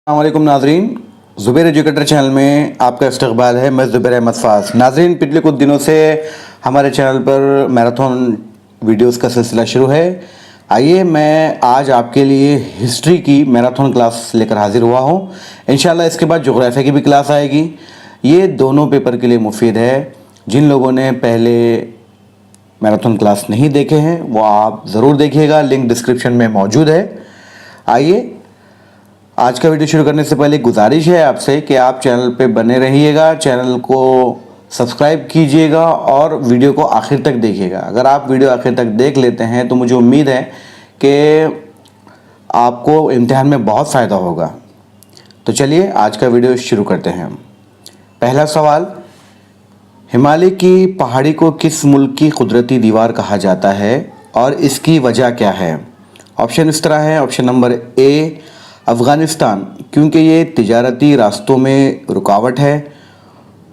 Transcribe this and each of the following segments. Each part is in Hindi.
अस्सलामुअलैकुम नाजरीन, ज़ुबैर एजुकेटर चैनल में आपका इस्तकबाल है। मैं ज़ुबैर अहमद फ़ाज़। नाजरीन, पिछले कुछ दिनों से हमारे चैनल पर मैराथन वीडियोस का सिलसिला शुरू है। आइए, मैं आज आपके लिए हिस्ट्री की मैराथन क्लास लेकर हाजिर हुआ हूँ। इंशाल्लाह इसके बाद जोग्राफिया की भी क्लास आएगी। ये दोनों पेपर के लिए मुफीद है। जिन लोगों ने पहले मैराथन क्लास नहीं देखे हैं वो आप ज़रूर देखिएगा, लिंक डिस्क्रिप्शन में मौजूद है। आइए, आज का वीडियो शुरू करने से पहले गुजारिश है आपसे कि आप चैनल पे बने रहिएगा, चैनल को सब्सक्राइब कीजिएगा और वीडियो को आखिर तक देखिएगा। अगर आप वीडियो आखिर तक देख लेते हैं तो मुझे उम्मीद है कि आपको इम्तिहान में बहुत फ़ायदा होगा। तो चलिए आज का वीडियो शुरू करते हैं। पहला सवाल, हिमालय की पहाड़ी को किस मुल्क की कुदरती दीवार कहा जाता है और इसकी वजह क्या है? ऑप्शन इस तरह है। ऑप्शन नंबर ए अफ़गानिस्तान, क्योंकि ये तिजारती रास्तों में रुकावट है।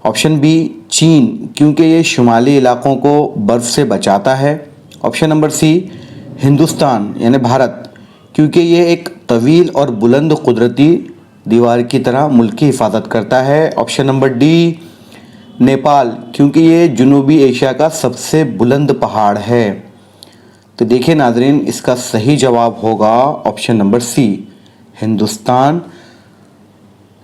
ऑप्शन बी चीन, क्योंकि ये शुमाली इलाकों को बर्फ़ से बचाता है। ऑप्शन नंबर सी हिंदुस्तान यानी भारत, क्योंकि ये एक तवील और बुलंद कुदरती दीवार की तरह मुल्क की हिफाजत करता है। ऑप्शन नंबर डी नेपाल, क्योंकि ये जनूबी एशिया का सबसे बुलंद पहाड़ है। तो देखिए नाजरीन, इसका सही जवाब होगा ऑप्शन नंबर सी हिंदुस्तान,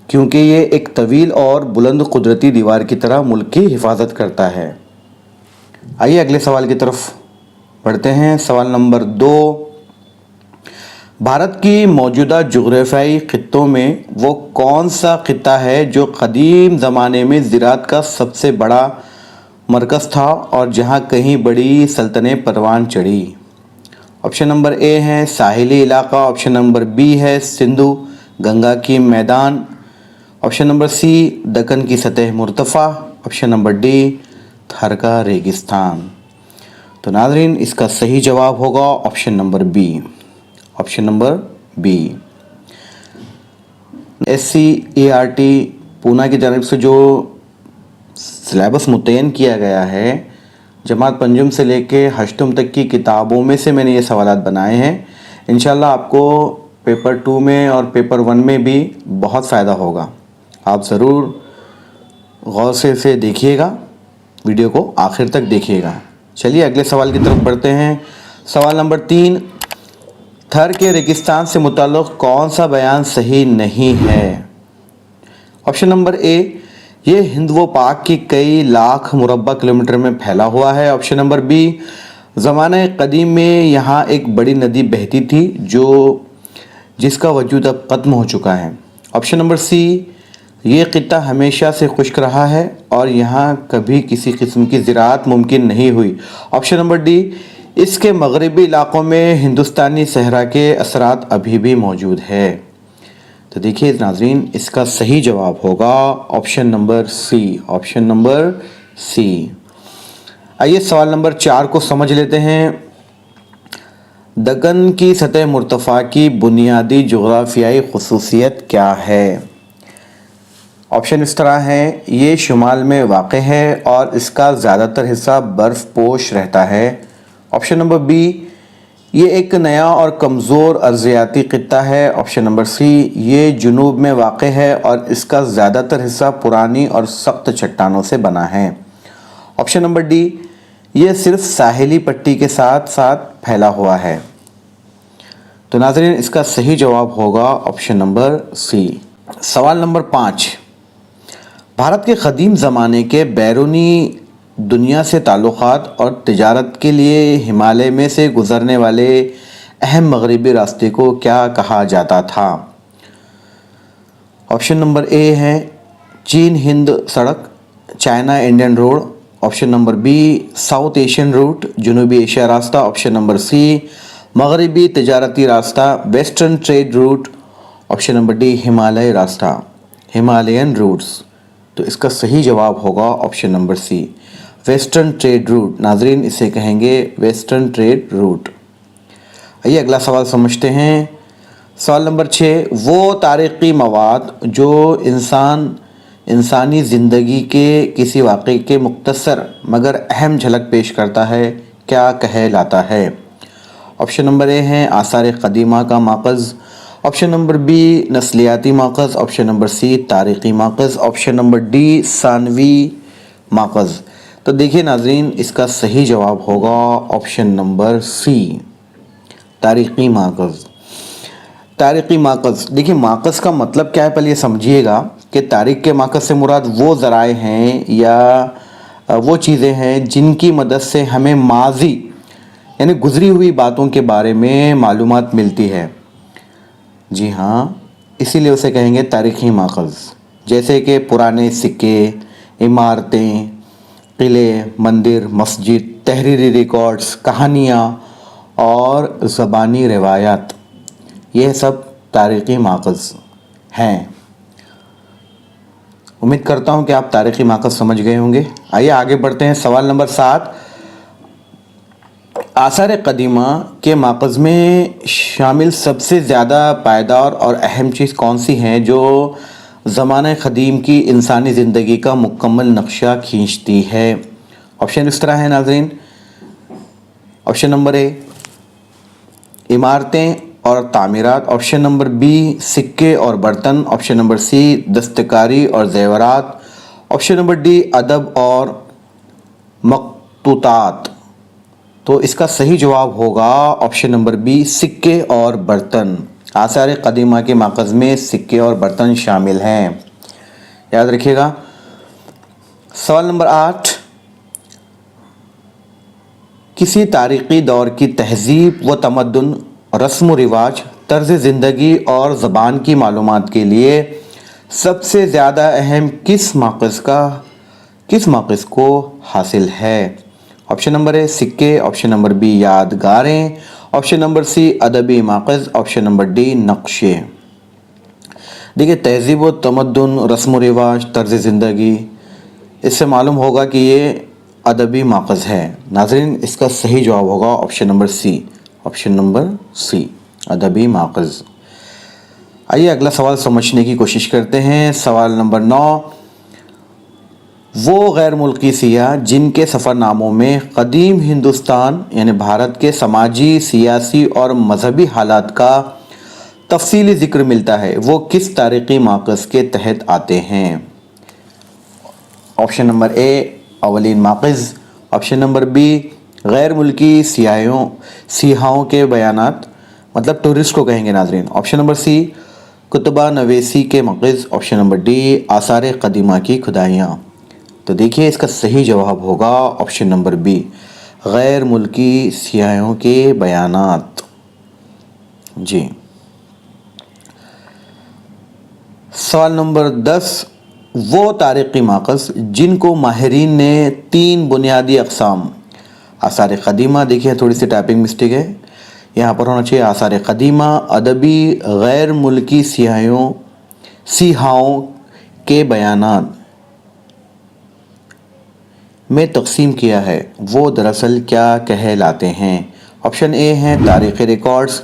क्योंकि ये एक तवील और बुलंद कुदरती दीवार की तरह मुल्क की हिफाजत करता है। आइए अगले सवाल की तरफ बढ़ते हैं। सवाल नंबर 2, भारत की मौजूदा जुग्राफियाई खित्तों में वो कौन सा खित्ता है जो कदीम ज़माने में ज़राअत का सबसे बड़ा मरकज़ था और जहाँ कहीं बड़ी सल्तनतें परवान चढ़ी? ऑप्शन नंबर ए है साहिली इलाका। ऑप्शन नंबर बी है सिंधु गंगा की मैदान। ऑप्शन नंबर सी दक्कन की सतह मुर्तफ़ा। ऑप्शन नंबर डी थर का रेगिस्तान। तो नाज़रीन, इसका सही जवाब होगा option number B. Option number B. SCERT Poona की जानिब से जो सिलेबस मुतय्यन किया गया है, जमात पंजुम से लेके हश्तम तक की किताबों में से मैंने ये सवालात बनाए हैं। इंशाल्लाह आपको पेपर 2 में और पेपर 1 में भी बहुत फ़ायदा होगा। आप ज़रूर गौर से इसे देखिएगा, वीडियो को आखिर तक देखिएगा। चलिए अगले सवाल की तरफ बढ़ते हैं। सवाल नंबर 3, थर के रेगिस्तान से मुताल्लिक़ कौन सा बयान सही नहीं है? ऑप्शन नंबर ए, ये हिंद व पाक की कई लाख मुरब्बा किलोमीटर में फैला हुआ है। ऑप्शन नंबर बी, ज़माने कदीम में यहाँ एक बड़ी नदी बहती थी जिसका वजूद अब ख़त्म हो चुका है। ऑप्शन नंबर सी, ये ख़ित्ता हमेशा से खुश्क रहा है और यहाँ कभी किसी किस्म की ज़राअत मुमकिन नहीं हुई। ऑप्शन नंबर डी, इसके मगरबी इलाक़ों में हिंदुस्तानी सहरा के असरात अभी भी मौजूद है। तो देखिए नाज़रीन, इसका सही जवाब होगा option number C. Option number C. आइए सवाल नंबर 4 को समझ लेते हैं। दक्कन की सतह मुर्तफ़ा की बुनियादी जोग्राफियाई खुसूसियत क्या है? ऑप्शन इस तरह है, ये शुमाल में वाक़ है और इसका ज़्यादातर हिस्सा बर्फ़ पोश रहता है। ऑप्शन नंबर बी, ये एक नया और कमज़ोर अर्ज़ियाती ख़ित्ता है। ऑप्शन नंबर सी, ये जुनूब में वाक़ है और इसका ज़्यादातर हिस्सा पुरानी और सख्त चट्टानों से बना है। ऑप्शन नंबर डी, ये सिर्फ साहिली पट्टी के साथ साथ फैला हुआ है। तो नाज़रीन, इसका सही जवाब होगा ऑप्शन नंबर सी। सवाल नंबर 5, भारत के क़दीम ज़माने के बैरूनी दुनिया से ताल्लुक़ात और तिजारत के लिए हिमालय में से गुज़रने वाले अहम मगरबी रास्ते को क्या कहा जाता था? ऑप्शन नंबर ए है चीन हिंद सड़क, China Indian road. Option number B South Asian route, जनूबी एशिया रास्ता। ऑप्शन नंबर सी मगरबी तिजारती रास्ता, western trade route. Option number D Himalaya रास्ता, हिमालयन रूट्स। तो इसका सही जवाब होगा option number C western trade route. नाजरीन, इसे कहेंगे वेस्टर्न ट्रेड रूट। आइए अगला सवाल समझते हैं। सवाल नंबर 6, वो तारीख़ी मवाद जो इंसानी ज़िंदगी के किसी वाक़े के मुख्तसर मगर अहम झलक पेश करता है, क्या कहलाता है? ऑप्शन नंबर ए है आसार क़दीमा का माक़ज़। ऑप्शन नंबर बी नस्लियाती माकज़, ऑप्शन नंबर सी तारीख़ी माकज़, ऑप्शन नंबर डी सानवी माकज़। तो देखिए नाज़रीन, इसका सही जवाब होगा ऑप्शन नंबर सी तारीख़ी माकज़। तारीख़ी माकज़, देखिए माकज़ का मतलब क्या है पहले ये समझिएगा कि तारीख़ के माकज़ से मुराद वो ज़राए हैं या वो चीज़ें हैं जिनकी मदद से हमें माज़ी यानी गुज़री हुई बातों के बारे में मालूमात मिलती है। जी हाँ, इसीलिए उसे कहेंगे तारीख़ी माकज़। जैसे कि पुराने सिक्के, इमारतें, किले, मंदिर, मस्जिद, तहरीरी रिकॉर्ड्स, कहानियाँ और ज़बानी रिवायात, यह सब तारीख़ी माकज़ हैं। उम्मीद करता हूँ कि आप तारीख़ी माकज़ समझ गए होंगे। आइए आगे बढ़ते हैं। सवाल नंबर 7, आसार क़दीमा के माकज़ में शामिल सबसे ज़्यादा पायदार और अहम चीज़ कौन सी है जो ज़माने क़दीम की इंसानी ज़िंदगी का मुकम्मल नक्शा खींचती है? ऑप्शन इस तरह है नाज़रीन। ऑप्शन नंबर ए इमारतें और तामीरात, ऑप्शन नंबर बी सिक्के और बर्तन, ऑप्शन नंबर सी दस्तकारी और ज़ेवरात, ऑप्शन नंबर डी अदब और मखतूतात। तो इसका सही जवाब होगा ऑप्शन नंबर बी सिक्के और बर्तन। आसार क़दीमा के माकज़ में सिक्के और बर्तन शामिल हैं, याद रखिएगा। सवाल नंबर 8, किसी तारीख़ी दौर की तहज़ीब व तमद्दुन, रस्म व रिवाज, तर्ज़ ज़िंदगी और ज़बान की मालूमात के लिए सबसे ज़्यादा अहम किस माक़ज़ को हासिल है? ऑप्शन नंबर ए सिक्के, ऑप्शन नंबर बी यादगारें, ऑप्शन नंबर सी अदबी माक़ज़, ऑप्शन नंबर डी नक्शे। देखिए तहज़ीब व तमद्दुन, रस्म व रिवाज, तर्ज़ ज़िंदगी, इससे मालूम होगा कि ये अदबी माक़ज़ है। नाज़रीन, इसका सही जवाब होगा option number C, option number C अदबी माक़ज़। आइए अगला सवाल समझने की कोशिश करते हैं। सवाल नंबर 9, वो गैर मुल्की सियाह जिनके सफ़रनामों में क़दीम हिंदुस्तान यानी भारत के समाजी, सियासी और मजहबी हालात का तफसीली ज़िक्र मिलता है, वो किस तारीख़ी माक़ज़ के तहत आते हैं? ऑप्शन नंबर ए अवलिन माक़ज़, ऑप्शन नंबर बी गैर मुल्की सियाहों के बयानात, मतलब टूरिस्ट को कहेंगे नाज़रीन, ऑप्शन नंबर सी कुतुबा नवेसी के माक़ज़, ऑप्शन नंबर डी आसार क़दीमा की खुदाइयाँ। तो देखिए इसका सही जवाब होगा ऑप्शन नंबर बी गैर मुल्की सियाहों के बयानात। जी। सवाल नंबर 10, वो तारीख़ी माक़ज़ जिनको माहिरीन ने 3 बुनियादी अक़साम आसार क़दीमा, देखिए थोड़ी सी टाइपिंग मिस्टेक है, यहाँ पर होना चाहिए आसार क़दीमा, अदबी गैर मुल्की सियाहों के बयानात में तकसीम किया है, वो दरअसल क्या कहलाते हैं? ऑप्शन ए है तारीख़ी रिकॉर्ड्स,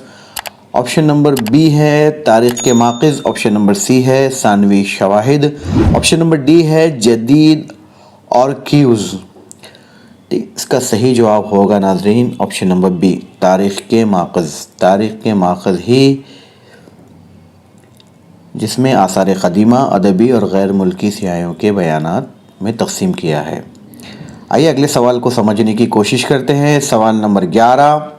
ऑप्शन नंबर बी है तारीख़ के माक़ज़, ऑप्शन नंबर सी है सानवी शवाहिद, ऑप्शन नंबर डी है जदीद आर्कीव्स। इसका सही जवाब होगा नाज़रीन ऑप्शन नंबर बी तारीख़ के माक़ज़। तारीख़ के माक़ज़ ही जिसमें आसार क़दीमा, अदबी और गैर मुल्की सियाहों के बयानात में तकसीम किया है। आइए अगले सवाल को समझने की कोशिश करते हैं। सवाल नंबर 11,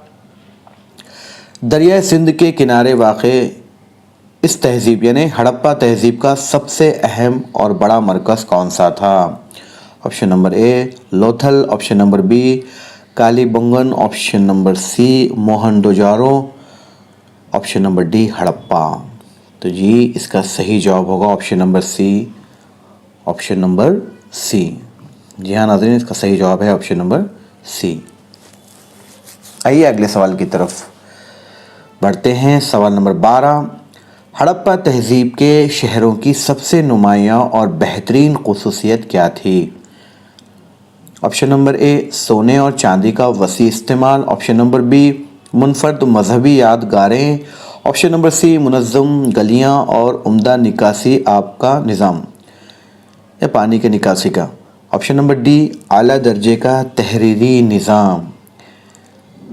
दरिया सिंध के किनारे वाक़े इस तहज़ीब यानी हड़प्पा तहज़ीब का सबसे अहम और बड़ा मरकज़ कौन सा था? Option number A Lothal, option number B Kalibangan, option number C Mohenjodaro, option number D Harappa. तो जी इसका सही जवाब होगा option number C, option number C. जी हाँ नाज़रीन, इसका सही जवाब है ऑप्शन नंबर सी। आइए अगले सवाल की तरफ बढ़ते हैं। सवाल नंबर 12, हड़प्पा तहज़ीब के शहरों की सबसे नुमायाँ और बेहतरीन ख़ुसूसियत क्या थी? ऑप्शन नंबर ए सोने और चांदी का वसी इस्तेमाल, ऑप्शन नंबर बी मुनफरद मजहबी यादगारें, ऑप्शन नंबर सी मुनज़्ज़म गलियाँ और उम्दा निकासी आब का निज़ाम या पानी के निकासी का, ऑप्शन नंबर डी आला दर्जे का तहरीरी निज़ाम।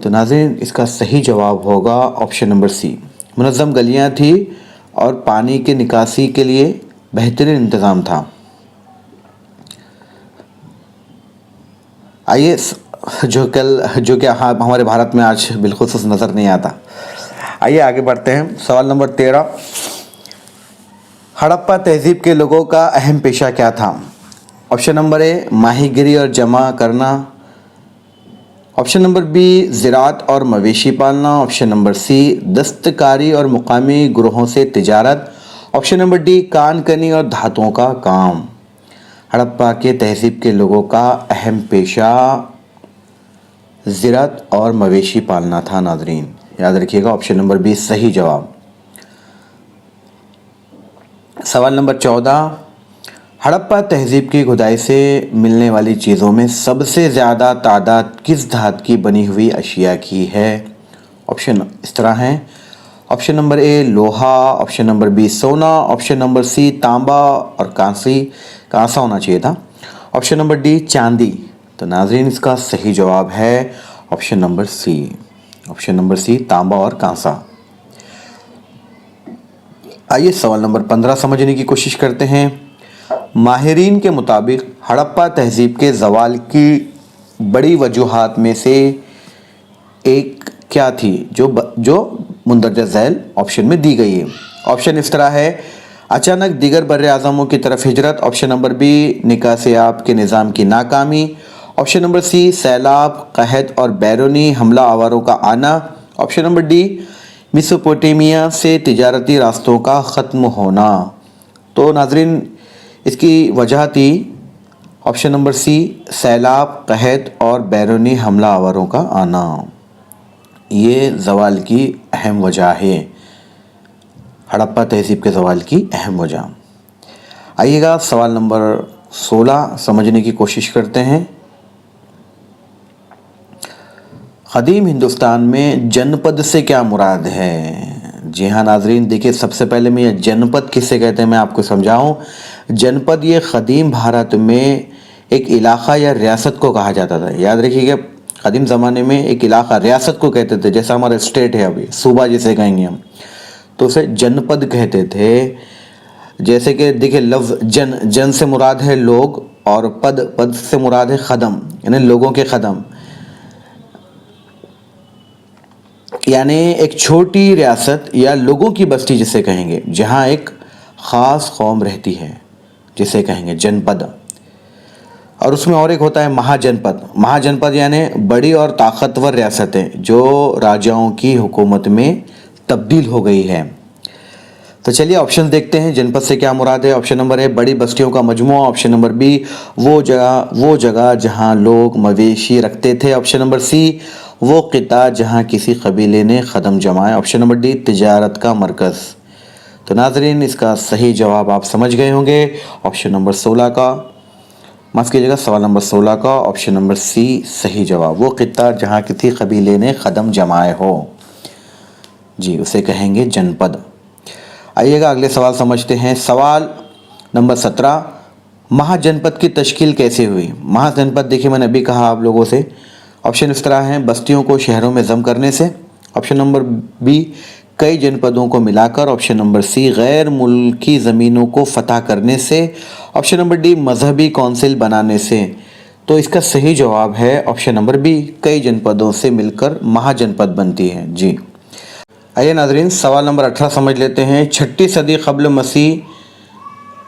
तो नाज़रीन इसका सही जवाब होगा ऑप्शन नंबर सी, मुनज़्ज़म गलियाँ थी और पानी के निकासी के लिए बेहतरीन इंतज़ाम था। आइए जो कि हाँ हमारे भारत में आज बिलखुसूस नज़र नहीं आता। आइए आगे बढ़ते हैं। सवाल नंबर 13, हड़प्पा तहज़ीब के लोगों का अहम पेशा क्या था? ऑप्शन नंबर ए माहीगिरी और जमा करना, ऑप्शन नंबर बी ज़राअत और मवेशी पालना, ऑप्शन नंबर सी दस्तकारी और मुकामी ग्रोहों से तिजारत, ऑप्शन नंबर डी कानकनी और धातुओं का काम। हड़प्पा के तहज़ीब के लोगों का अहम पेशा ज़राअत और मवेशी पालना था। नाज़रीन याद रखिएगा, ऑप्शन नंबर बी सही जवाब। सवाल नंबर 14, हड़प्पा तहज़ीब की खुदाई से मिलने वाली चीज़ों में सबसे ज़्यादा तादाद किस धातु की बनी हुई अशिया की है? ऑप्शन इस तरह हैं। ऑप्शन नंबर ए लोहा, ऑप्शन नंबर बी सोना, ऑप्शन नंबर सी तांबा और कांसा होना चाहिए था, ऑप्शन नंबर डी चांदी। तो नाज़रीन इसका सही जवाब है option number C, option number C तांबा और कांसा। आइए सवाल नंबर 15 समझने की कोशिश करते हैं। माहिरीन के मुताबिक हड़प्पा तहज़ीब के ज़वाल की बड़ी वजूहात में से एक क्या थी जो मुंदरजा झैल ऑप्शन में दी गई है? ऑप्शन इस तरह है, अचानक दीगर बर्रे आज़मों की तरफ हिजरत, ऑप्शन नंबर बी निकाह से आपके निज़ाम की नाकामी, ऑप्शन नंबर सी सैलाब कहत और बैरूनी हमला आवारों का आना, ऑप्शन नंबर डी मेसोपोटामिया से तिजारती रास्तों का ख़त्म होना। तो नाज़रीन इसकी वजह थी ऑप्शन नंबर सी सैलाब कहत और बैरूनी हमला आवारों का आना। ये ज़वाल की अहम वजह है, हड़प्पा तहज़ीब के ज़वाल की अहम वजह। आइएगा सवाल नंबर 16 समझने की कोशिश करते हैं। क़दीम हिंदुस्तान में जनपद से क्या मुराद है? जी हाँ नाज़रीन, देखिए सबसे पहले मैं ये जनपद किसे कहते हैं मैं आपको समझाऊं। जनपद ये क़दीम भारत में एक इलाक़ा या रियासत को कहा जाता था। याद रखिएगा, क़दीम ज़माने में एक इलाक़ा रियासत को कहते थे, जैसा हमारा स्टेट है अभी सूबा जिसे कहेंगे हम, तो उसे जनपद कहते थे। जैसे कि देखिए लफ्ज़ जन से मुराद है लोग और पद से मुराद है ख़दम, यानी लोगों के ख़दम, यानी एक छोटी रियासत या लोगों की बस्ती जिसे कहेंगे, जहाँ एक ख़ास कौम रहती है जिसे कहेंगे जनपद। और उसमें और एक होता है महाजनपद। महाजनपद यानी बड़ी और ताकतवर रियासतें जो राजाओं की हुकूमत में तब्दील हो गई है। तो चलिए ऑप्शन देखते हैं, जनपद से क्या मुराद है। ऑप्शन नंबर ए बड़ी बस्तियों का मजमुआ, ऑप्शन नंबर बी वो जगह जहाँ लोग मवेशी रखते थे, ऑप्शन नंबर सी वो क़िता जहाँ किसी कबीले ने क़दम जमाए, ऑप्शन नंबर डी तिजारत का मरकज़। तो नाज़रीन इसका सही जवाब आप समझ गए होंगे, ऑप्शन नंबर 16 का, माफ़ कीजिएगा सवाल नंबर 16 का ऑप्शन नंबर सी सही जवाब। वो क़िता जहाँ किसी कबीले ने क़दम जमाए हो, जी उसे कहेंगे जनपद। आइएगा अगले सवाल समझते हैं। सवाल नंबर 17, महाजनपद की तश्कील कैसे हुई? महाजनपद देखिए मैंने अभी कहा आप लोगों से, ऑप्शन इस तरह हैं, बस्तियों को शहरों में ज़म करने से, ऑप्शन नंबर बी कई जनपदों को मिलाकर, ऑप्शन नंबर सी गैर मुल्की ज़मीनों को फ़तह करने से, ऑप्शन नंबर डी मजहबी कौंसिल बनाने से। तो इसका सही जवाब है ऑप्शन नंबर बी, कई जनपदों से मिलकर महाजनपद बनती है। जी आइए नाज़रीन सवाल नंबर 18 समझ लेते हैं। 6ठी सदी क़ब्ल मसीह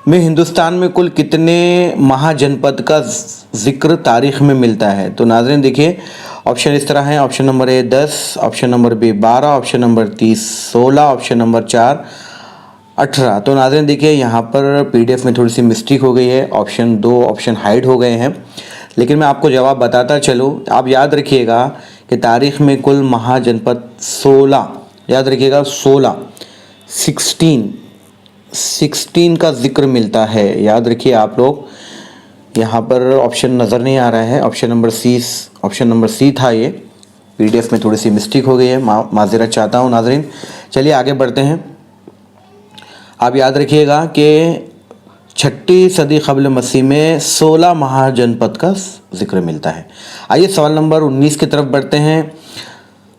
में हिंदुस्तान में कुल कितने महाजनपद का ज़िक्र तारीख़ में मिलता है? तो नाज़रीन देखिए ऑप्शन इस तरह हैं, option number A 10, option number B 12, option number 16, option number 4 18। तो नाज़रीन देखिए यहाँ पर PDF में थोड़ी सी मिस्टेक हो गई है, ऑप्शन 2 ऑप्शन हाइड हो गए हैं, लेकिन मैं आपको जवाब बताता चलूँ। आप याद रखिएगा कि तारीख़ में कुल महाजनपद 16, याद रखिएगा 16 का ज़िक्र मिलता है। याद रखिए आप लोग, यहाँ पर ऑप्शन नज़र नहीं आ रहा है, ऑप्शन नंबर सी था, ये PDF में थोड़ी सी मिस्टेक हो गई है, माज़रत चाहता हूँ नाज़रीन। चलिए आगे बढ़ते हैं। आप याद रखिएगा कि 6ठी सदी क़ब्ल मसीह में 16 महाजनपद का ज़िक्र मिलता है। आइए सवाल नंबर 19 की तरफ बढ़ते हैं।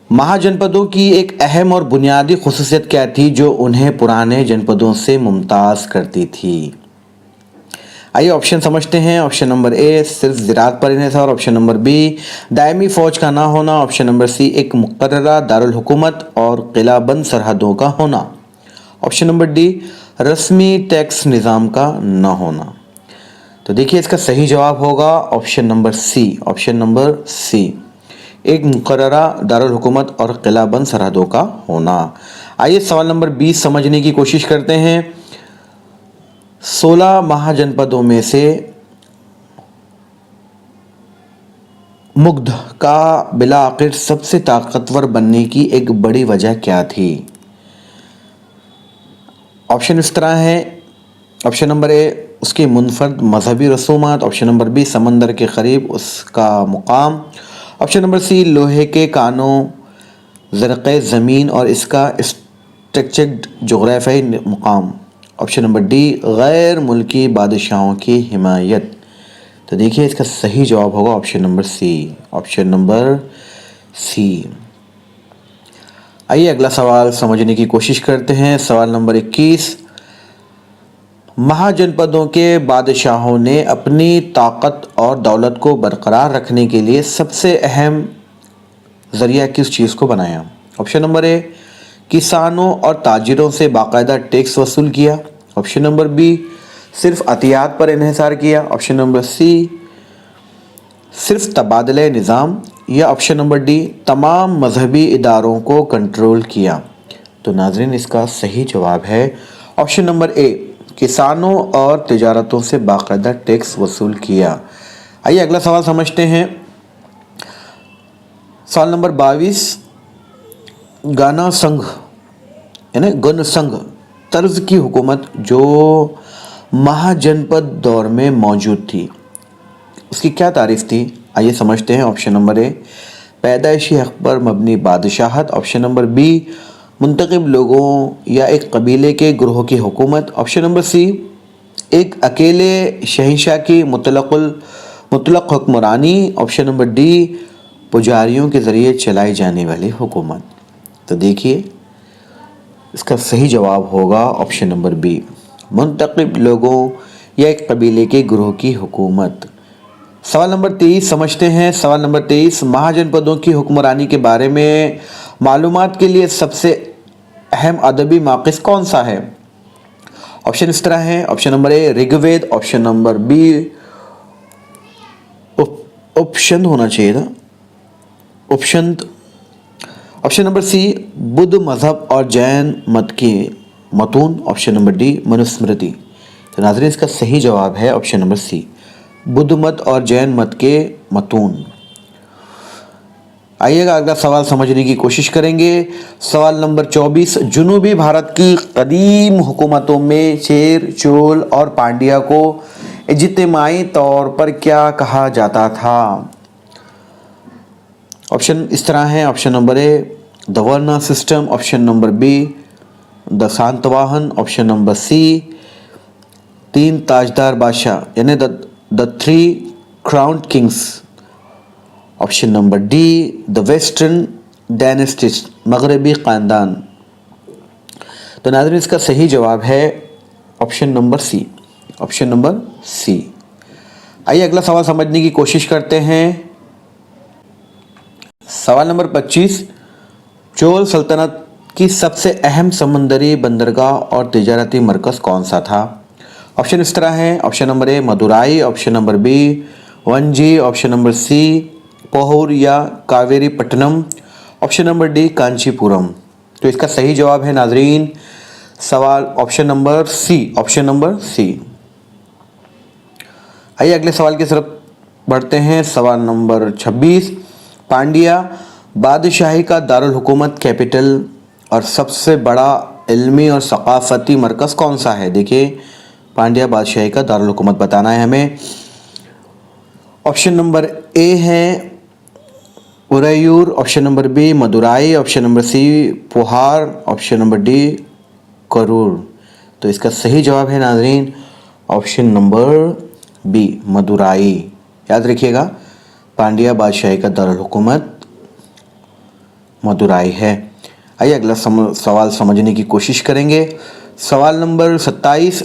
महाजनपदों की एक अहम और बुनियादी खुसूसियत क्या थी जो उन्हें पुराने जनपदों से मुमताज़ करती थी? आइए ऑप्शन समझते हैं। ऑप्शन नंबर ए सिर्फ ज़राअत पर इन्हिसार, ऑप्शन नंबर बी दायमी फ़ौज का ना होना, ऑप्शन नंबर सी एक मुक़र्ररा दारुल हुकूमत और किलाबंद सरहदों का होना, ऑप्शन नंबर डी रस्मी टैक्स निज़ाम का न होना। तो देखिए इसका सही जवाब होगा option number C. Option number C, एक मुक़र्ररा दारुल हुकूमत और किलाबंद सरहदों का होना। आइए सवाल नंबर 20 समझने की कोशिश करते हैं। 16 महाजनपदों में से मुग्ध का बिला आखिर सबसे ताकतवर बनने की एक बड़ी वजह क्या थी? ऑप्शन इस तरह है। ऑप्शन नंबर ए उसकी मुनफरद मजहबी रसूमात, ऑप्शन नंबर बी समंदर के करीब उसका मुकाम, ऑप्शन नंबर सी लोहे के कानों ज़रक़े ज़मीन और इसका स्ट्रक्चर्ड जोग्राफियाई मुकाम, ऑप्शन नंबर डी गैर मुल्की बादशाहों की हिमायत। तो देखिए इसका सही जवाब होगा option number C. Option number C. आइए अगला सवाल समझने की कोशिश करते हैं। सवाल नंबर 21, महाजनपदों के बादशाहों ने अपनी ताकत और दौलत को बरकरार रखने के लिए सबसे अहम ज़रिया किस चीज़ को बनाया? ऑप्शन नंबर ए किसानों और ताजिरों से बाकायदा टैक्स वसूल किया, ऑप्शन नंबर बी सिर्फ अतियात पर इन्हिसार किया, ऑप्शन नंबर सी सिर्फ तबादले निज़ाम, या ऑप्शन नंबर डी तमाम मजहबी इदारों को कंट्रोल किया। तो नाज़रीन इसका सही जवाब है ऑप्शन नंबर ए किसानों और तिजारतों से बाकायदा टैक्स वसूल किया। आइए अगला सवाल समझते हैं। सवाल नंबर 22, गाना संघ यानी गण संघ तर्ज की हुकूमत जो महाजनपद दौर में मौजूद थी उसकी क्या तारीफ थी? आइए समझते हैं। ऑप्शन नंबर ए पैदाइशी हक पर मबनी बादशाहत, ऑप्शन नंबर बी मुंतखब लोगों या एक कबीले के ग्रोह की हुकूमत, ऑप्शन नंबर सी एक अकेले शहंशाह की मुतलक हुक्मरानी, ऑप्शन नंबर डी पुजारियों के ज़रिए चलाई जाने वाली हुकूमत। तो देखिए इसका सही जवाब होगा ऑप्शन नंबर बी मुंतखब लोगों या एक कबीले के ग्रोह की हुकूमत। सवाल नंबर 23 समझते हैं। सवाल नंबर 23, महाजनपदों की हुक्मरानी के बारे में मालूमात के लिए सबसे अहम अदबी माक़िस कौन सा है? ऑप्शन इस तरह है। Option number A Rigveda, option number B Upanishad होना चाहिए था, Upanishad, option number C Buddha मज़हब और जैन मत की मतून, ऑप्शन नंबर डी मनुस्मृति। तो नाज़रीन इसका सही जवाब है ऑप्शन नंबर सी बुद्ध मत और जैन मत के मतून। आइएगा अगला सवाल समझने की कोशिश करेंगे। सवाल नंबर 24, जुनूबी भारत की कदीम हुकूमतों में चेर, चोल और पांड्या को इज्तिमाई तौर पर क्या कहा जाता था? ऑप्शन इस तरह है। Option number A the varna system, option number B the Satavahana, option number C तीन ताजदार बादशाह यानी the three crowned kings, option number D the western dynasties मगरबी ख़ानदान। तो नाज़रीन इसका सही जवाब है option number C. Option number C. आइए अगला सवाल समझने की कोशिश करते हैं। सवाल नंबर 25, चोल सल्तनत की सबसे अहम समुंदरी बंदरगाह और तिजारती मरकज़ कौन सा था? ऑप्शन इस तरह है। Option number A Madurai, option number B Vanji, option number C Puhar या Kaveri Pattanam, option number D Kanchipuram. तो इसका सही जवाब है नाजरीन सवाल option number C. Option number C. आइए अगले सवाल की तरफ बढ़ते हैं। सवाल नंबर 26, पांड्या बादशाही का दारुल हुकूमत कैपिटल और सबसे बड़ा इल्मी और सकाफती मरकज़ कौन सा है? देखिए पांड्या बादशाही का दारुल हुकूमत बताना है हमें। ऑप्शन नंबर ए है Uraiyur, option number B Madurai, option number C Puhar, option number D Karur. तो इसका सही जवाब है नाजरीन ऑप्शन नंबर बी मदुराई। याद रखिएगा पांड्या बादशाही का दारुल हुकूमत मदुराई है। आइए अगला सवाल समझने की कोशिश करेंगे। सवाल नंबर 27,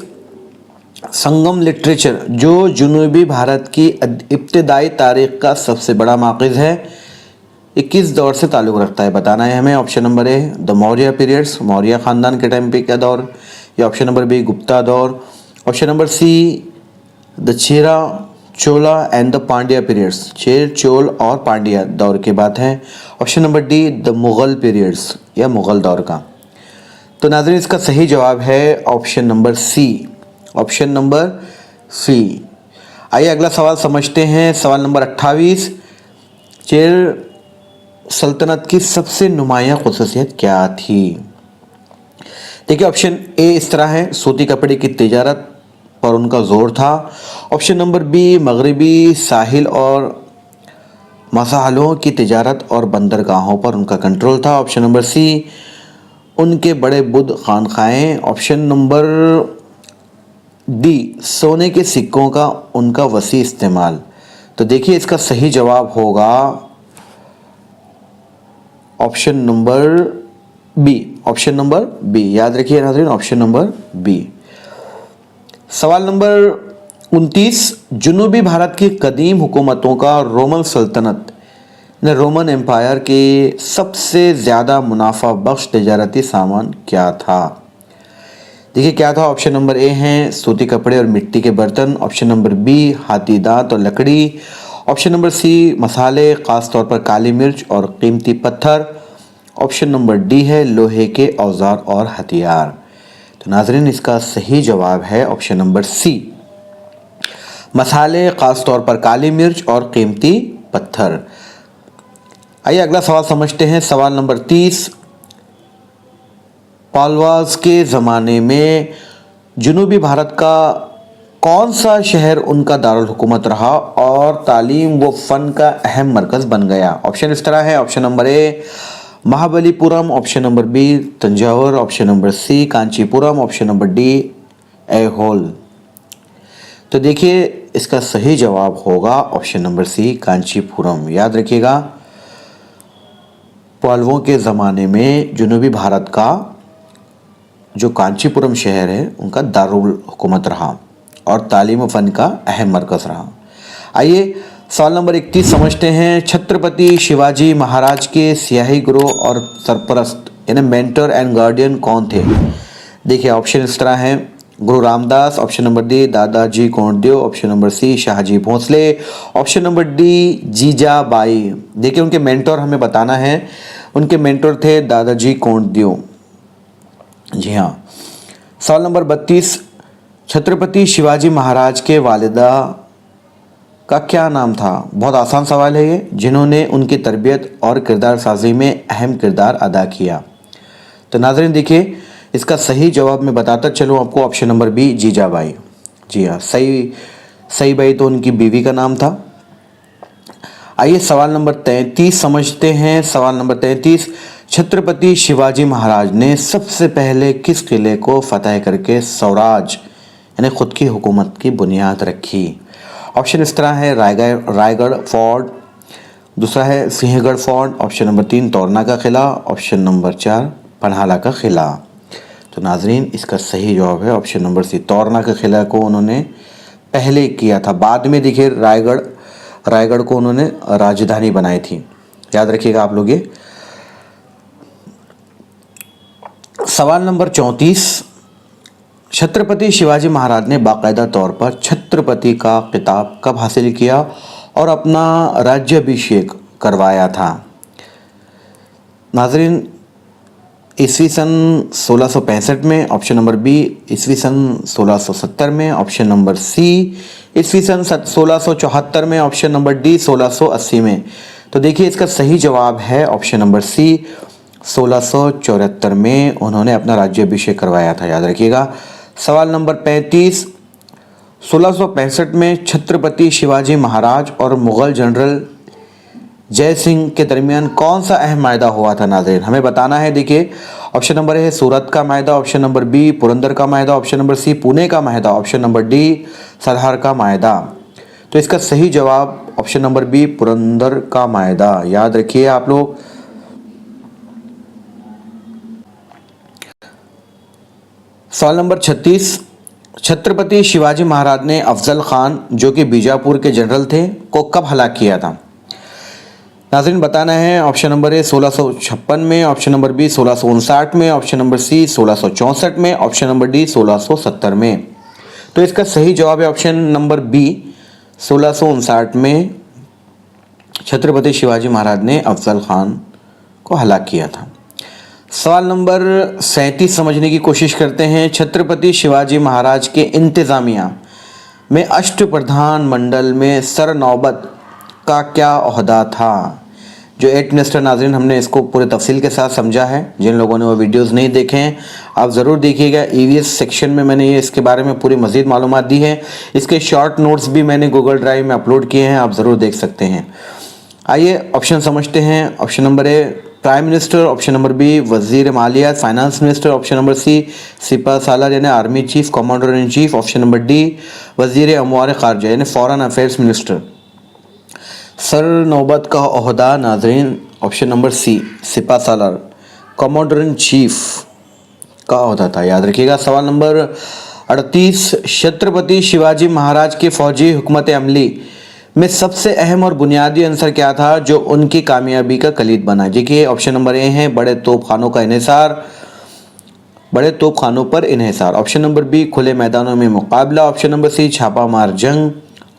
संगम लिटरेचर जो जनूबी भारत की इब्तदाई तारीख का सबसे बड़ा माक़िज़ है, ये किस दौर से ताल्लुक़ रखता है, बताना है हमें। Option number A the Maurya periods, Maurya ख़ानदान के टाइम पे क्या दौर, या ऑप्शन नंबर बी गुप्ता दौर, option number C the Chera Chola and the Pandya periods, Chera Chola और पांड्या दौर के बाद है, option number D the Mughal periods या मुग़ल दौर का। तो नाज़रीन इसका सही जवाब है option number C, option number C. आइए अगला सवाल समझते हैं। सवाल नंबर 28, चेर सल्तनत की सबसे नुमायाँ ख़ुसूसियत क्या थी। देखिए ऑप्शन ए इस तरह है, सूती कपड़े की तिजारत पर उनका जोर था। ऑप्शन नंबर बी मगरबी साहिल और मसालों की तिजारत और बंदरगाहों पर उनका कंट्रोल था। ऑप्शन नंबर सी उनके बड़े बुद्ध खानखाएँ। ऑप्शन नंबर डी सोने के सिक्कों का उनका वसी इस्तेमाल। तो देखिए इसका सही जवाब होगा option number B, option number B, याद रखिए नाज़रीन, ऑप्शन नंबर बी। सवाल नंबर 29, जनूबी भारत की कदीम हुकूमतों का रोमन सल्तनत ने रोमन एम्पायर के सबसे ज़्यादा मुनाफा बख्श तजारती सामान क्या था। देखिए क्या था। ऑप्शन नंबर ए हैं सूती कपड़े और मिट्टी के बर्तन, ऑप्शन नंबर बी हाथी दांत और लकड़ी, ऑप्शन नंबर सी मसाले ख़ास तौर पर काली मिर्च और कीमती पत्थर, ऑप्शन नंबर डी है लोहे के औजार और हथियार। तो नाज़रीन इसका सही जवाब है ऑप्शन नंबर सी, मसाले ख़ास तौर पर काली मिर्च और कीमती पत्थर। आइए अगला सवाल समझते हैं। सवाल नंबर 30, पालवास के ज़माने में जनूबी भारत का कौन सा शहर उनका दारुल हुकूमत रहा और तालीम व फ़न का अहम मरकज़ बन गया। ऑप्शन इस तरह है, option number A Mahabalipuram, option number B Thanjavur, option number C Kanchipuram, option number D Aihole. तो देखिए इसका सही जवाब होगा ऑप्शन नंबर सी कांचीपुरम। याद रखिएगा पल्लवों के ज़माने में जनूबी भारत का जो कांचीपुरम शहर है उनका दारुल हुकूमत रहा और तालीम व फ़न का अहम मरकज़ रहा। आइए सवाल नंबर 31 समझते हैं। छत्रपति शिवाजी महाराज के सियाही गुरु और सरपरस्त यानी मेंटर एंड गार्डियन कौन थे। देखिए ऑप्शन इस तरह हैं, गुरु Ramdas, option number D Dadaji Kondadev, option number C Shahaji Bhosale, option number D Jijabai. देखिए उनके मेंटर हमें बताना है, उनके मेंटर थे दादाजी कोंडदेव। जी हाँ। सवाल नंबर 32, छत्रपति शिवाजी महाराज के वालिदा का क्या नाम था। बहुत आसान सवाल है ये, जिन्होंने उनकी तरबियत और किरदार साजी में अहम किरदार अदा किया। तो नाज़रीन देखिए इसका सही जवाब मैं बताता चलूँ आपको, ऑप्शन नंबर बी जीजाबाई। जी हाँ, सही बाई तो उनकी बीवी का नाम था। आइए सवाल नंबर 33 समझते हैं। सवाल नंबर 33, छत्रपति शिवाजी महाराज ने सबसे पहले किस किले को फतह करके स्वराज यानी खुद की हुकूमत की बुनियाद रखी। ऑप्शन इस तरह है, रायगढ़ फोर्ट, दूसरा है सिंहगढ़ फोर्ट, ऑप्शन नंबर 3 तोरना का किला, ऑप्शन नंबर 4 पन्हाला का किला। तो नाजरीन इसका सही जवाब है ऑप्शन नंबर सी, तोरना के किला को उन्होंने पहले किया था, बाद में देखिए रायगढ़ को उन्होंने राजधानी बनाई थी। याद रखिएगा आप लोग ये। सवाल नंबर 34, छत्रपति शिवाजी महाराज ने बाकायदा तौर पर छत्रपति का खिताब कब हासिल किया और अपना राज्याभिषेक करवाया था। नाजरीन ईस्वी सन 1665 में, ऑप्शन नंबर बी ईस्वी सन 1670 में, ऑप्शन नंबर सी ईस्वी सन 1674 में, ऑप्शन नंबर डी 1680 में। तो देखिए इसका सही जवाब है ऑप्शन नंबर सी 1674 में उन्होंने अपना राज्याभिषेक करवाया था। याद रखिएगा। सवाल नंबर 35, 1665 में छत्रपति शिवाजी महाराज और मुग़ल जनरल जय सिंह के दरमियान कौन सा अहम मायदा हुआ था। नाज़रीन हमें बताना है। देखिए ऑप्शन नंबर ए है सूरत का मायदा, ऑप्शन नंबर बी पुरंदर का मायदा, ऑप्शन नंबर सी पुणे का मायदा, ऑप्शन नंबर डी सरहद का मायदा। तो इसका सही जवाब ऑप्शन नंबर बी पुरंदर का मायदा। याद रखिए आप लोग। सवाल नंबर 36, छत्रपति शिवाजी महाराज ने अफजल खान जो कि बीजापुर के जनरल थे को कब हलाक किया था? नाज़रीन बताना है। ऑप्शन नंबर ए 1656 में, ऑप्शन नंबर बी 1659 में, ऑप्शन नंबर सी 1664 में, ऑप्शन नंबर डी 1670 में। तो इसका सही जवाब है ऑप्शन नंबर बी 1659 में छत्रपति शिवाजी महाराज ने अफजल खान को हलाक किया था। सवाल नंबर 37 समझने की कोशिश करते हैं। छत्रपति शिवाजी महाराज के इंतज़ामिया में अष्टप्रधान मंडल में सर नौबत का क्या ओहदा था? जो 8 मिनिस्टर, नाज़रीन हमने इसको पूरे तफसील के साथ समझा है। जिन लोगों ने वो वीडियोस नहीं देखे हैं आप ज़रूर देखिएगा। EVS सेक्शन में मैंने ये इसके बारे में पूरी मज़ीद मालूमात दी है। इसके शॉर्ट नोट्स भी मैंने गूगल ड्राइव में अपलोड किए हैं, आप ज़रूर देख सकते हैं। आइए ऑप्शन समझते हैं। Option number A prime minister, option number B वजीर मालियात finance minister, option number C सिपा सालार यानी army chief commander in chief, option number D वजीर अमवार खारजा यानी फॉरेन अफेयर्स मिनिस्टर। सर नौबत का ओहदा नाज़रीन ऑप्शन नंबर सी सिपा सालार कमांडर इन चीफ का ओहदा था, याद रखिएगा। सवाल नंबर 38, छत्रपति शिवाजी महाराज के फौजी हुकूमत अमली में सबसे अहम और बुनियादी अंसर क्या था जो उनकी कामयाबी का कलीद बना? देखिए ऑप्शन नंबर ए है बड़े तोपखानों का इन्हिसार, बड़े तोपखानों पर इन्हिसार, ऑप्शन नंबर बी खुले मैदानों में मुकाबला, ऑप्शन नंबर सी छापामार जंग,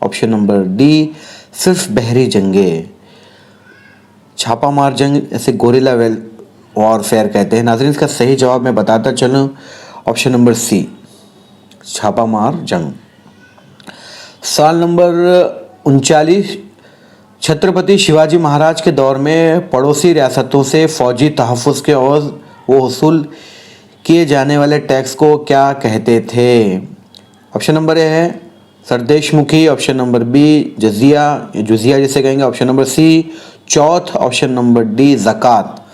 ऑप्शन नंबर डी सिर्फ बहरी जंगे। छापामार जंग ऐसे गोरिल्ला वॉरफेयर कहते हैं। नाज़रीन इसका सही जवाब मैं बताता चलूँ ऑप्शन नंबर सी छापामार जंग। सवाल नंबर 39, छत्रपति शिवाजी महाराज के दौर में पड़ोसी रियासतों से फौजी तहफ़्फ़ुज़ के और वो वसूल किए जाने वाले टैक्स को क्या कहते थे? ऑप्शन नंबर ए है सरदेशमुखी, ऑप्शन नंबर बी जुजिया जिसे कहेंगे, ऑप्शन नंबर सी चौथ, ऑप्शन नंबर डी ज़कात।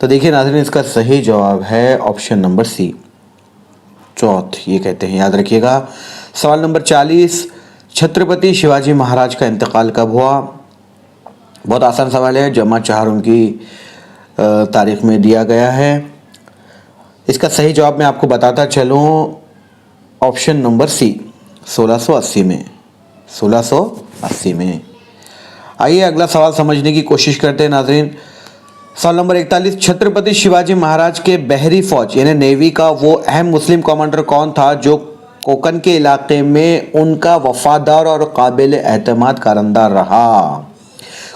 तो देखिए नाज़रीन इसका सही जवाब है ऑप्शन नंबर सी चौथ, ये कहते हैं, याद रखिएगा। सवाल नंबर 40, छत्रपति शिवाजी महाराज का इंतकाल कब हुआ? बहुत आसान सवाल है, जमा 4 उनकी तारीख में दिया गया है। इसका सही जवाब मैं आपको बताता चलूँ ऑप्शन नंबर सी 1680 में, 1680 में। आइए अगला सवाल समझने की कोशिश करते हैं नाज़रीन। सवाल नंबर 41, छत्रपति शिवाजी महाराज के बहरी फौज यानी नेवी का वो अहम मुस्लिम कमांडर कौन था जो कोकन के इलाके में उनका वफादार और काबिल एतमाद कारंदा रहा?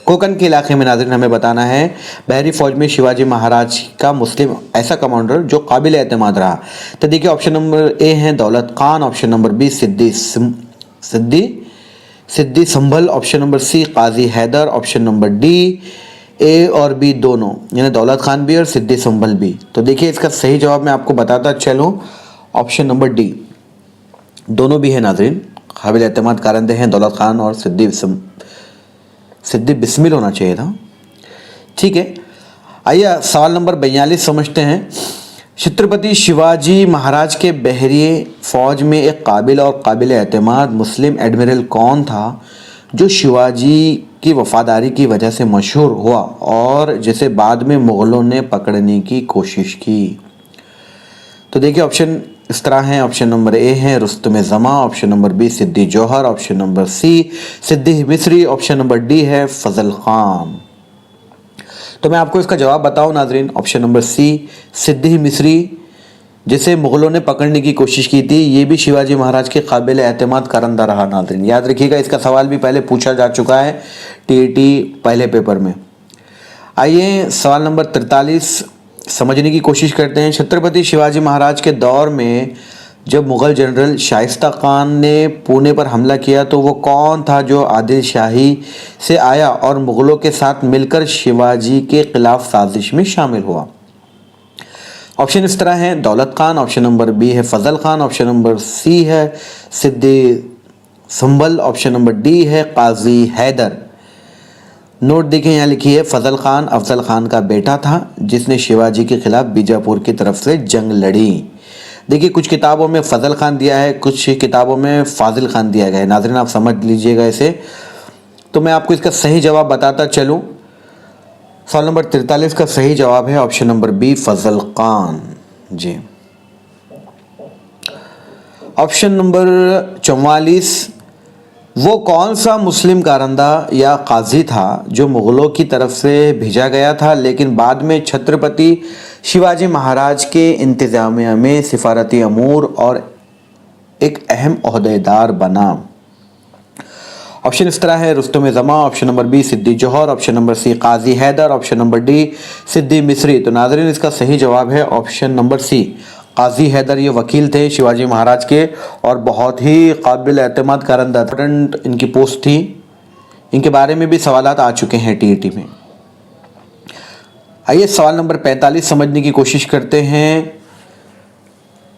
कोकन के इलाके में नाज़रीन हमें बताना है बहरी फौज में शिवाजी महाराज का मुस्लिम ऐसा कमांडर जो काबिल एतमाद रहा। तो देखिए ऑप्शन नंबर ए है Daulat Khan, option number B Siddi Sambhal, option number C Qazi Haidar, option number D A और बी दोनों यानी दौलत खान भी और सिद्दी संभल भी। तो देखिए इसका सही जवाब मैं आपको बताता चलूँ ऑप्शन नंबर डी दोनों भी है नाज़रीन, काबिल एतमाद कारंदे हैं दौलत खान और सिद्दी बिस्मिल होना चाहिए था। ठीक है, आइए सवाल नंबर 42 समझते हैं। छत्रपति शिवाजी महाराज के बहरी फौज में एक काबिल और काबिल एतमाद मुस्लिम एडमिरल कौन था जो शिवाजी की वफादारी की वजह से मशहूर हुआ और जिसे बाद में मुग़लों ने पकड़ने की कोशिश की? तो देखिए ऑप्शन इस तरह हैं। ऑप्शन नंबर ए है Rustam Zaman, option number B Siddi Jauhar, option number C Siddi Misri, option number D है फजल खान। तो मैं आपको इसका जवाब बताऊं नाज़रीन, ऑप्शन नंबर सी सिद्दी मिस्री जिसे मुग़लों ने पकड़ने की कोशिश की थी, ये भी शिवाजी महाराज के काबिल एतमाद कारंदा रहा। नाज़रीन याद रखिएगा, इसका सवाल भी पहले पूछा जा चुका है TET पहले पेपर में। आइए सवाल नंबर 43 समझने की कोशिश करते हैं। छत्रपति शिवाजी महाराज के दौर में जब मुग़ल जनरल शाइस्ता खान ने पुणे पर हमला किया तो वो कौन था जो आदिल शाही से आया और मुग़लों के साथ मिलकर शिवाजी के खिलाफ साजिश में शामिल हुआ? ऑप्शन इस तरह हैं दौलत खान, ऑप्शन नंबर बी है फजल खान, ऑप्शन नंबर सी है सिद्दी संभल, ऑप्शन नंबर डी है काजी हैदर। नोट देखें, यहाँ लिखी है फजल खान अफजल खान का बेटा था जिसने शिवाजी के खिलाफ बीजापुर की तरफ से जंग लड़ी। देखिए कुछ किताबों में फजल खान दिया है, कुछ किताबों में फाजिल खान दिया गया है। नाज़रीन आप समझ लीजिएगा इसे। तो मैं आपको इसका सही जवाब बताता चलूँ। सवाल नंबर 43 का सही जवाब है ऑप्शन नंबर बी फजल खान। जी ऑप्शन नंबर 44, वो कौन सा मुस्लिम कारंदा या काजी था जो मुग़लों की तरफ से भेजा गया था लेकिन बाद में छत्रपति शिवाजी महाराज के इंतज़ामिया में सिफारती अमूर और एक अहम ओहदेदार बना? ऑप्शन इस तरह है, रुस्तम जमा, option number B Siddi Jauhar, option number C Qazi Haidar, option number D सिद्दी मिस्री। तो नाज़रीन इसका सही जवाब है option number C Qazi Haider. ये वकील थे शिवाजी महाराज के और बहुत ही काबिल एतमाद कारंदा, इंपॉर्टेंट इनकी पोस्ट थी। इनके बारे में भी सवालात आ चुके हैं टीईटी में। आइए सवाल नंबर 45 समझने की कोशिश करते हैं।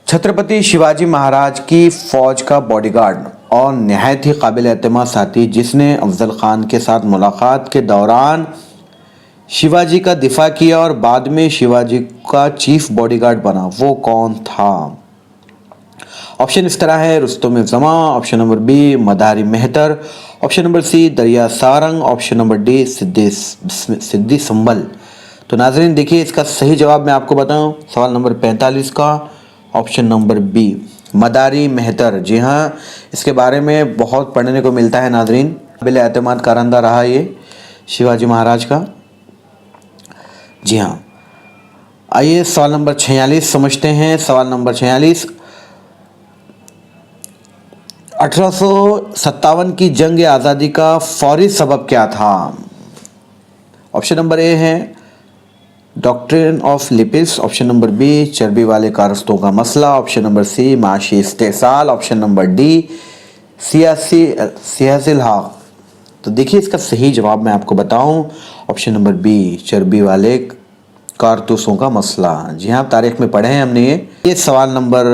छत्रपति शिवाजी महाराज की फौज का बॉडीगार्ड और नहायत ही काबिल एतमाद साथी जिसने अफजल खान के साथ मुलाकात के दौरान शिवाजी का दिफा किया और बाद में शिवाजी का चीफ बॉडीगार्ड बना, वो कौन था? ऑप्शन इस तरह है, रुस्तम जमा, ऑप्शन नंबर बी मदारी मेहतर, ऑप्शन नंबर सी दरिया सारंग, ऑप्शन नंबर डी सिद्दी संभल। तो नाजरीन देखिए इसका सही जवाब मैं आपको बताऊं, सवाल नंबर 45 का ऑप्शन नंबर बी मदारी मेहतर। जी हाँ, इसके बारे में बहुत पढ़ने को मिलता है नाजरीन। काबिल एतमाद कारंदा रहा ये शिवाजी महाराज का। जी हाँ, आइए सवाल नंबर 46 समझते हैं। सवाल नंबर 46, 1857 की जंग आज़ादी का फौरी सबब क्या था? ऑप्शन नंबर ए है doctrine of lapse, option number B चर्बी वाले कारस्तों का मसला, ऑप्शन नंबर सी माशी इस्तेसाल, ऑप्शन नंबर डी सियासी हाक। तो देखिए इसका सही जवाब मैं आपको बताऊं, ऑप्शन नंबर बी चर्बी वाले कारतूसों का मसला। जी हाँ, तारीख में पढ़े हैं हमने ये। सवाल नंबर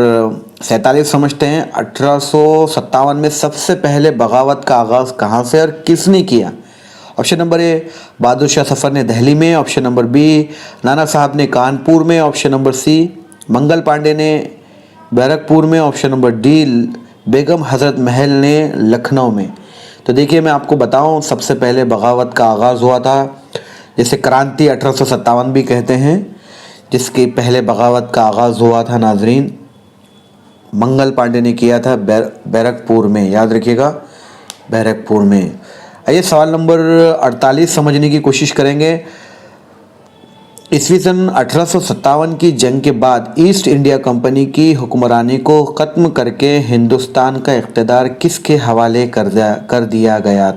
47 समझते हैं। 1857 में सबसे पहले बगावत का आगाज़ कहाँ से और किसने किया? ऑप्शन नंबर ए बहादुर शाह सफ़र ने दिल्ली में, ऑप्शन नंबर बी नाना साहब ने कानपुर में, ऑप्शन नंबर सी मंगल पांडे ने बैरकपुर में, ऑप्शन नंबर डी बेगम हज़रत महल ने लखनऊ में। तो देखिए मैं आपको बताऊं, सबसे पहले बगावत का आगाज़ हुआ था, जिसे क्रांति 1857 भी कहते हैं, जिसके पहले बगावत का आगाज़ हुआ था नाजरीन मंगल पांडे ने किया था बैरकपुर में, याद रखिएगा बैरकपुर में। आइए सवाल नंबर 48 समझने की कोशिश करेंगे। ईस्वी सन 1857 की जंग के बाद ईस्ट इंडिया कंपनी की हुक्मरानी को ख़त्म करके हिंदुस्तान का इक़्तिदार किसके हवाले कर दिया गया?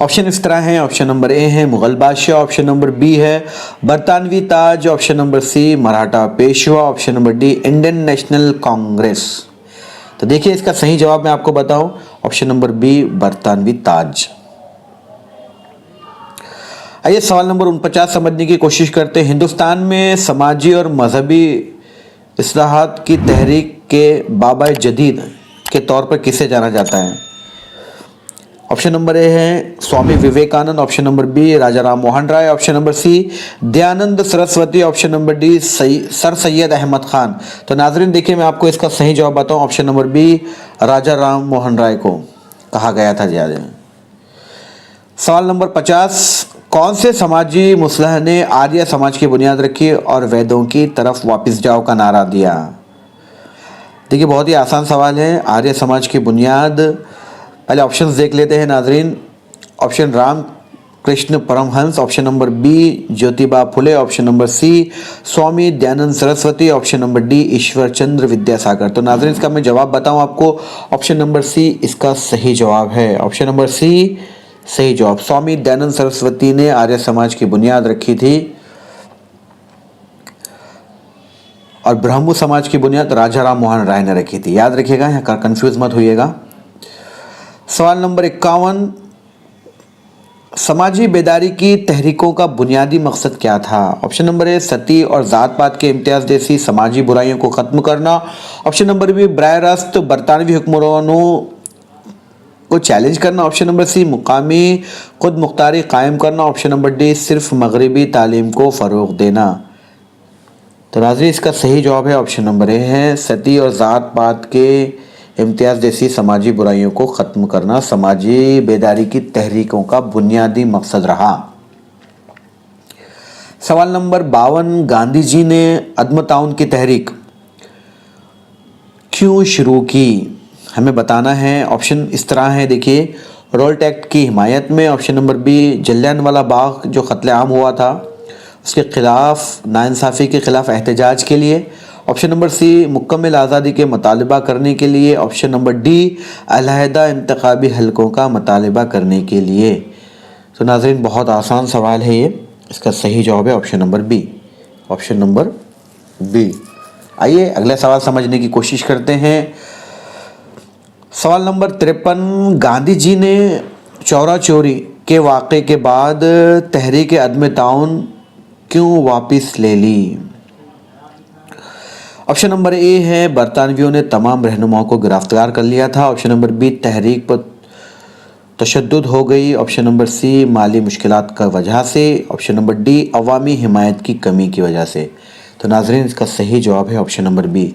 ऑप्शन इस तरह हैं, ऑप्शन नंबर ए है मुग़ल बादशाह, ऑप्शन नंबर बी है बरतानवी ताज, option number C Maratha Peshwa, option number D Indian National Congress. तो देखिए इसका सही जवाब मैं आपको बताऊं, ऑप्शन नंबर बी बरतानवी ताज। आइए सवाल नंबर 49 समझने की कोशिश करते हैं। हिंदुस्तान में समाजी और मजहबी इस्लाहात की तहरीक के बाबा जदीद के तौर पर किसे जाना जाता है? ऑप्शन नंबर ए है Swami Vivekananda, option number B Raja Ram Mohan Roy, option number C Dayanand Saraswati, option number D Sir Syed Ahmed Khan. तो नाजरीन देखिए मैं आपको इसका सही जवाब बताऊं, option number B Raja Ram Mohan Roy को कहा गया था ज़्यादा। सवाल नंबर 50, कौन से समाजी मुसलह ने आर्य समाज की बुनियाद रखी और वेदों की तरफ वापस जाओ का नारा दिया? देखिए बहुत ही आसान सवाल है। आर्य समाज की बुनियाद, पहले ऑप्शंस देख लेते हैं नाजरीन। Option Ram Krishna Paramhansa, option number B Jyotiba Phule, option number C Swami Dayanand Saraswati, option number D Ishwar Chandra Vidyasagar. तो नाजरीन इसका मैं जवाब बताऊं आपको, ऑप्शन नंबर सी इसका सही जवाब है। ऑप्शन नंबर सी सही जवाब, स्वामी दयानंद सरस्वती ने आर्य समाज की बुनियाद रखी थी और ब्रह्मो समाज की बुनियाद राजा राम मोहन राय ने रखी थी। याद रखिएगा, यहाँ कंफ्यूज मत होइएगा। सवाल नंबर 51, समाजी बेदारी की तहरीकों का बुनियादी मकसद क्या था? ऑप्शन नंबर ए सती और जात पात के इम्तियाज जैसी समाजी बुराइयों को ख़त्म करना, ऑप्शन नंबर बी बराह रास्त बरतानवी हुक्मरानों को चैलेंज करना, ऑप्शन नंबर सी मुकामी खुद मुख्तारी कायम करना, ऑप्शन नंबर डी सिर्फ मगरबी तालीम को फ़रोग़ देना। तो नाज़रीन इसका सही जवाब है ऑप्शन नंबर ए है सती और ज़ात पात के इम्तियाज़ जैसी समाजी बुराइयों को ख़त्म करना समाजी बेदारी की तहरीकों का बुनियादी मकसद रहा। सवाल नंबर 52, गांधी जी ने अदम ताउन की तहरीक क्यों शुरू की, हमें बताना है। ऑप्शन इस तरह है, देखिए, रोल्ट एक्ट की हिमायत में। Option number B, Jallianwala Bagh जो कत्लेआम हुआ था उसके खिलाफ, नाइंसाफ़ी के खिलाफ एहतजाज के लिए। ऑप्शन नंबर सी, मुकम्मल आज़ादी के मुतालबा करने के लिए। ऑप्शन नंबर डी, अलहदा इंतखाबी हलकों का मुतालबा करने के लिए। तो नाज़रीन, बहुत आसान सवाल है ये, इसका सही जवाब है option number B. Option number B. आइए अगला सवाल समझने की कोशिश करते हैं। सवाल नंबर 53, गांधी जी ने चौरा चोरी के वाक़े के बाद तहरीक अदम ताउन क्यों वापस ले ली। ऑप्शन नंबर ए है, बरतानवियों ने तमाम रहनुमाओं को गिरफ्तार कर लिया था। ऑप्शन नंबर बी, तहरीक पर तशद्दुद हो गई। ऑप्शन नंबर सी, माली मुश्किलात का वजह से। ऑप्शन नंबर डी, अवामी हिमायत की कमी की वजह से। तो नाज़रीन, इसका सही जवाब है ऑप्शन नंबर बी,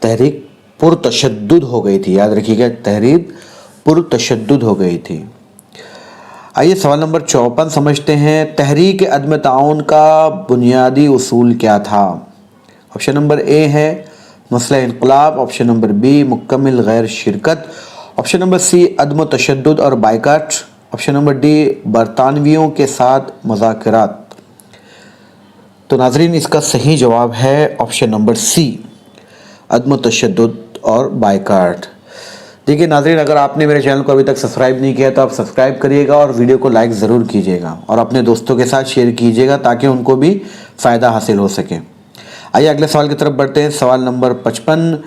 तहरीक पुरतशद्दुद हो गई थी। याद रखिएगा, तहरीक पुरतशद्दुद हो गई थी। आइए सवाल नंबर 54 समझते हैं। तहरीक अदम ताउन का बुनियादी उसूल क्या था। ऑप्शन नंबर ए है, मसला इनकलाब। ऑप्शन नंबर बी, मुकम्मल गैर शिरकत। ऑप्शन नंबर सी, अदम तशद्दुद और बाइकाट। ऑप्शन नंबर डी, बरतानवियों के साथ मुज़ाकरात। तो नाज़रीन, इसका सही जवाब है ऑप्शन नंबर सी, अदम तशद्दुद और बाइकाट। देखिए नाज़रीन, अगर आपने मेरे चैनल को अभी तक सब्सक्राइब नहीं किया तो आप सब्सक्राइब करिएगा और वीडियो को लाइक ज़रूर कीजिएगा और अपने दोस्तों के साथ शेयर कीजिएगा ताकि उनको भी फ़ायदा हासिल हो सके। आइए अगले सवाल की तरफ बढ़ते हैं। सवाल नंबर 55,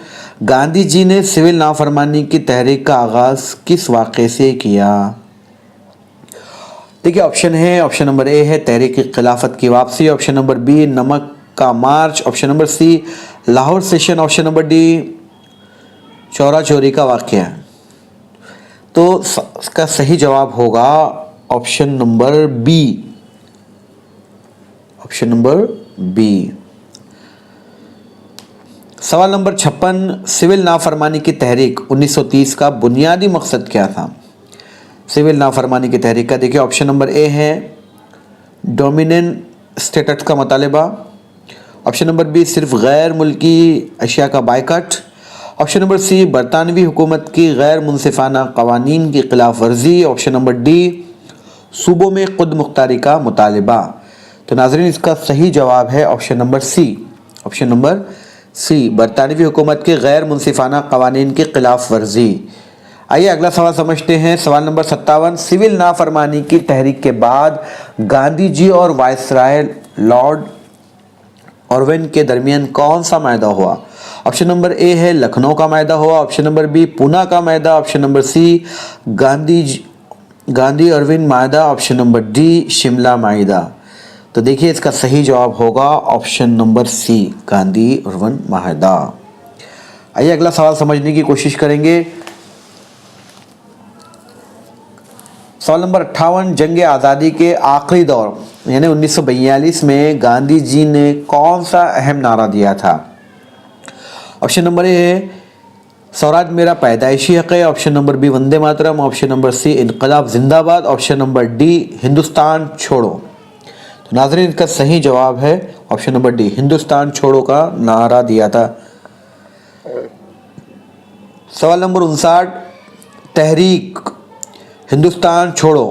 गांधी जी ने सिविल नाफरमानी की तहरीक का आगाज़ किस वाक़े से किया। देखिए ऑप्शन है, ऑप्शन नंबर ए है, तहरीक खिलाफत की वापसी। ऑप्शन नंबर बी, नमक का march. Option number C, Lahore session. Option number D, Chaura Chauri का वाक़या। तो इसका सही जवाब होगा option number B. Option number B. सवाल नंबर 56, सिविल नाफरमानी की तहरीक 1930 का बुनियादी मकसद क्या था। सिविल नाफरमानी की तहरीक का देखिए, ऑप्शन नंबर ए है, डोमिनेंट स्टेटस का मुतालबा। ऑप्शन नंबर बी, सिर्फ गैर मुल्की अशिया का बाइकाट। ऑप्शन नंबर सी, बरतानवी हुकूमत की गैर मुनसिफाना कवानीन की खिलाफ वर्जी। ऑप्शन नंबर डी, सूबों में खुद मुख्तारी का मुतालबा। तो नाज़रीन, इसका सही जवाब है option number C. Option number C, बरतानवी हुकूमत की गैर मुनसिफाना कवानीन की खिलाफ वर्जी। आइए अगला सवाल समझते हैं। सवाल नंबर 57, सिविल नाफरमानी की तहरीक के बाद गांधी जी और वायसराय लॉर्ड ऑरवेन के दरमियान कौन सा मायदा हुआ। ऑप्शन नंबर ए है, लखनऊ का मायदा हुआ। ऑप्शन नंबर बी, पूना का मायदा। Option number C, Gandhi Irwin मायदा। ऑप्शन नंबर डी, शिमला मायदा। तो देखिए इसका सही जवाब होगा option number C, Gandhi Irwin मायदा। आइए अगला सवाल समझने की कोशिश करेंगे। सवाल नंबर 58, जंग आज़ादी के आखिरी दौर यानी 1942 में गांधी जी ने कौन सा अहम नारा दिया था। ऑप्शन नंबर ए है, स्वराज मेरा पैदाइशी हक है। Option number B, Vande Mataram. Option number सी, इनकलाब जिंदाबाद। ऑप्शन नंबर डी, हिंदुस्तान छोड़ो। तो नाज़रीन, इसका सही जवाब है ऑप्शन नंबर डी, हिंदुस्तान छोड़ो का नारा दिया था। सवाल नंबर 59, तहरीक हिंदुस्तान छोड़ो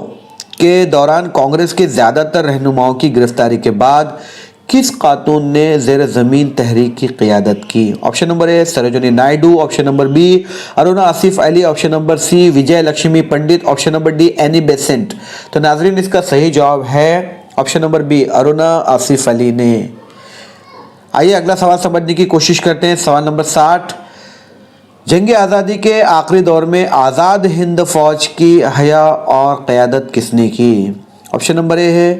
के दौरान कांग्रेस के ज़्यादातर रहनुमाओं की गिरफ्तारी के बाद किस खातून ने ज़ेर ज़मीन तहरीक की क़ियादत की। Option number A, Sarojini Naidu. Option number B, Aruna Asaf Ali. Option number C, Vijaya Lakshmi Pandit. Option number D, Annie Besant. तो नाजरीन, इसका सही जवाब है option number B, Aruna Asaf Ali ने। आइए अगला सवाल समझने की कोशिश करते हैं। सवाल नंबर 60, जंग आज़ादी के आखिरी दौर में आज़ाद हिंद फौज की हया और क़यादत किसने की। ऑप्शन नंबर ए है,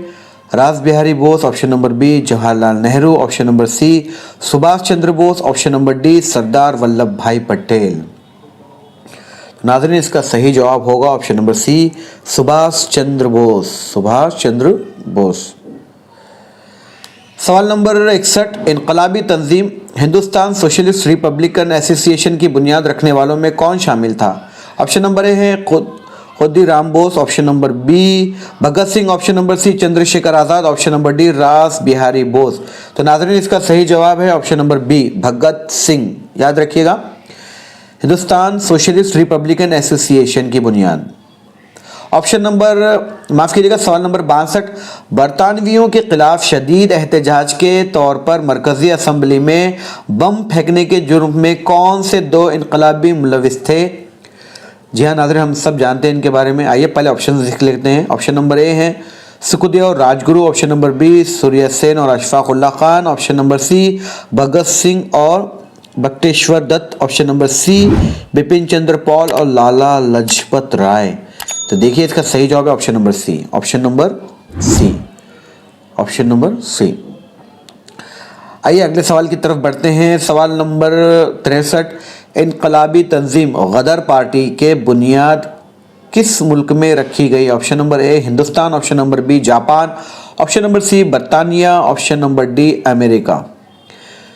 Ras Bihari Bose. Option number B, Jawaharlal Nehru. Option number C, Subhash Chandra Bose. Option number D, Sardar Vallabh Bhai Patel. नाज़रीन, इसका सही जवाब होगा option number C, Subhash Chandra Bose. Subhash Chandra Bose. सवाल नंबर 61, इनकलाबी तंजीम हिंदुस्तान सोशलिस्ट रिपब्लिकन एसोसिएशन की बुनियाद रखने वालों में कौन शामिल था। ऑप्शन नंबर ए है, Khudiram Bose. Option number B, Bhagat Singh. Option number C, Chandrashekhar Azad. Option number D, Ras Bihari Bose. तो नाज़रीन, इसका सही जवाब है option number B, Bhagat Singh. याद रखिएगा। हिंदुस्तान सोशलिस्ट रिपब्लिकन एसोसिएशन की बुनियाद। ऑप्शन नंबर, माफ कीजिएगा, सवाल नंबर 62, बरतानवियों के खिलाफ शदीद एहतजाज के तौर पर मरकजी असम्बली में बम फेंकने के जुर्म में कौन से 2 इनकलाबी मुलविस थे? जी हाँ नाज़रीन, हम सब जानते हैं इनके बारे में। आइए पहले ऑप्शन लिख लेते हैं। ऑप्शन नंबर ए है सुखदेव और Rajguru, option number B Surya Sen और Ashfaq Ulla Khan, option number C Bhagat Singh और Batukeshwar Dutt, option number C Bipin Chandra Pal और लाला लजपत राय। तो देखिए इसका सही जवाब है option number C, option number C, option number C. आइए अगले सवाल की तरफ बढ़ते हैं। सवाल नंबर 63, इनकलाबी तंजीम गदर पार्टी के बुनियाद किस मुल्क में रखी गई? Option number A Hindustan, option number B Japan, option number C बरतानिया, ऑप्शन नंबर डी अमेरिका।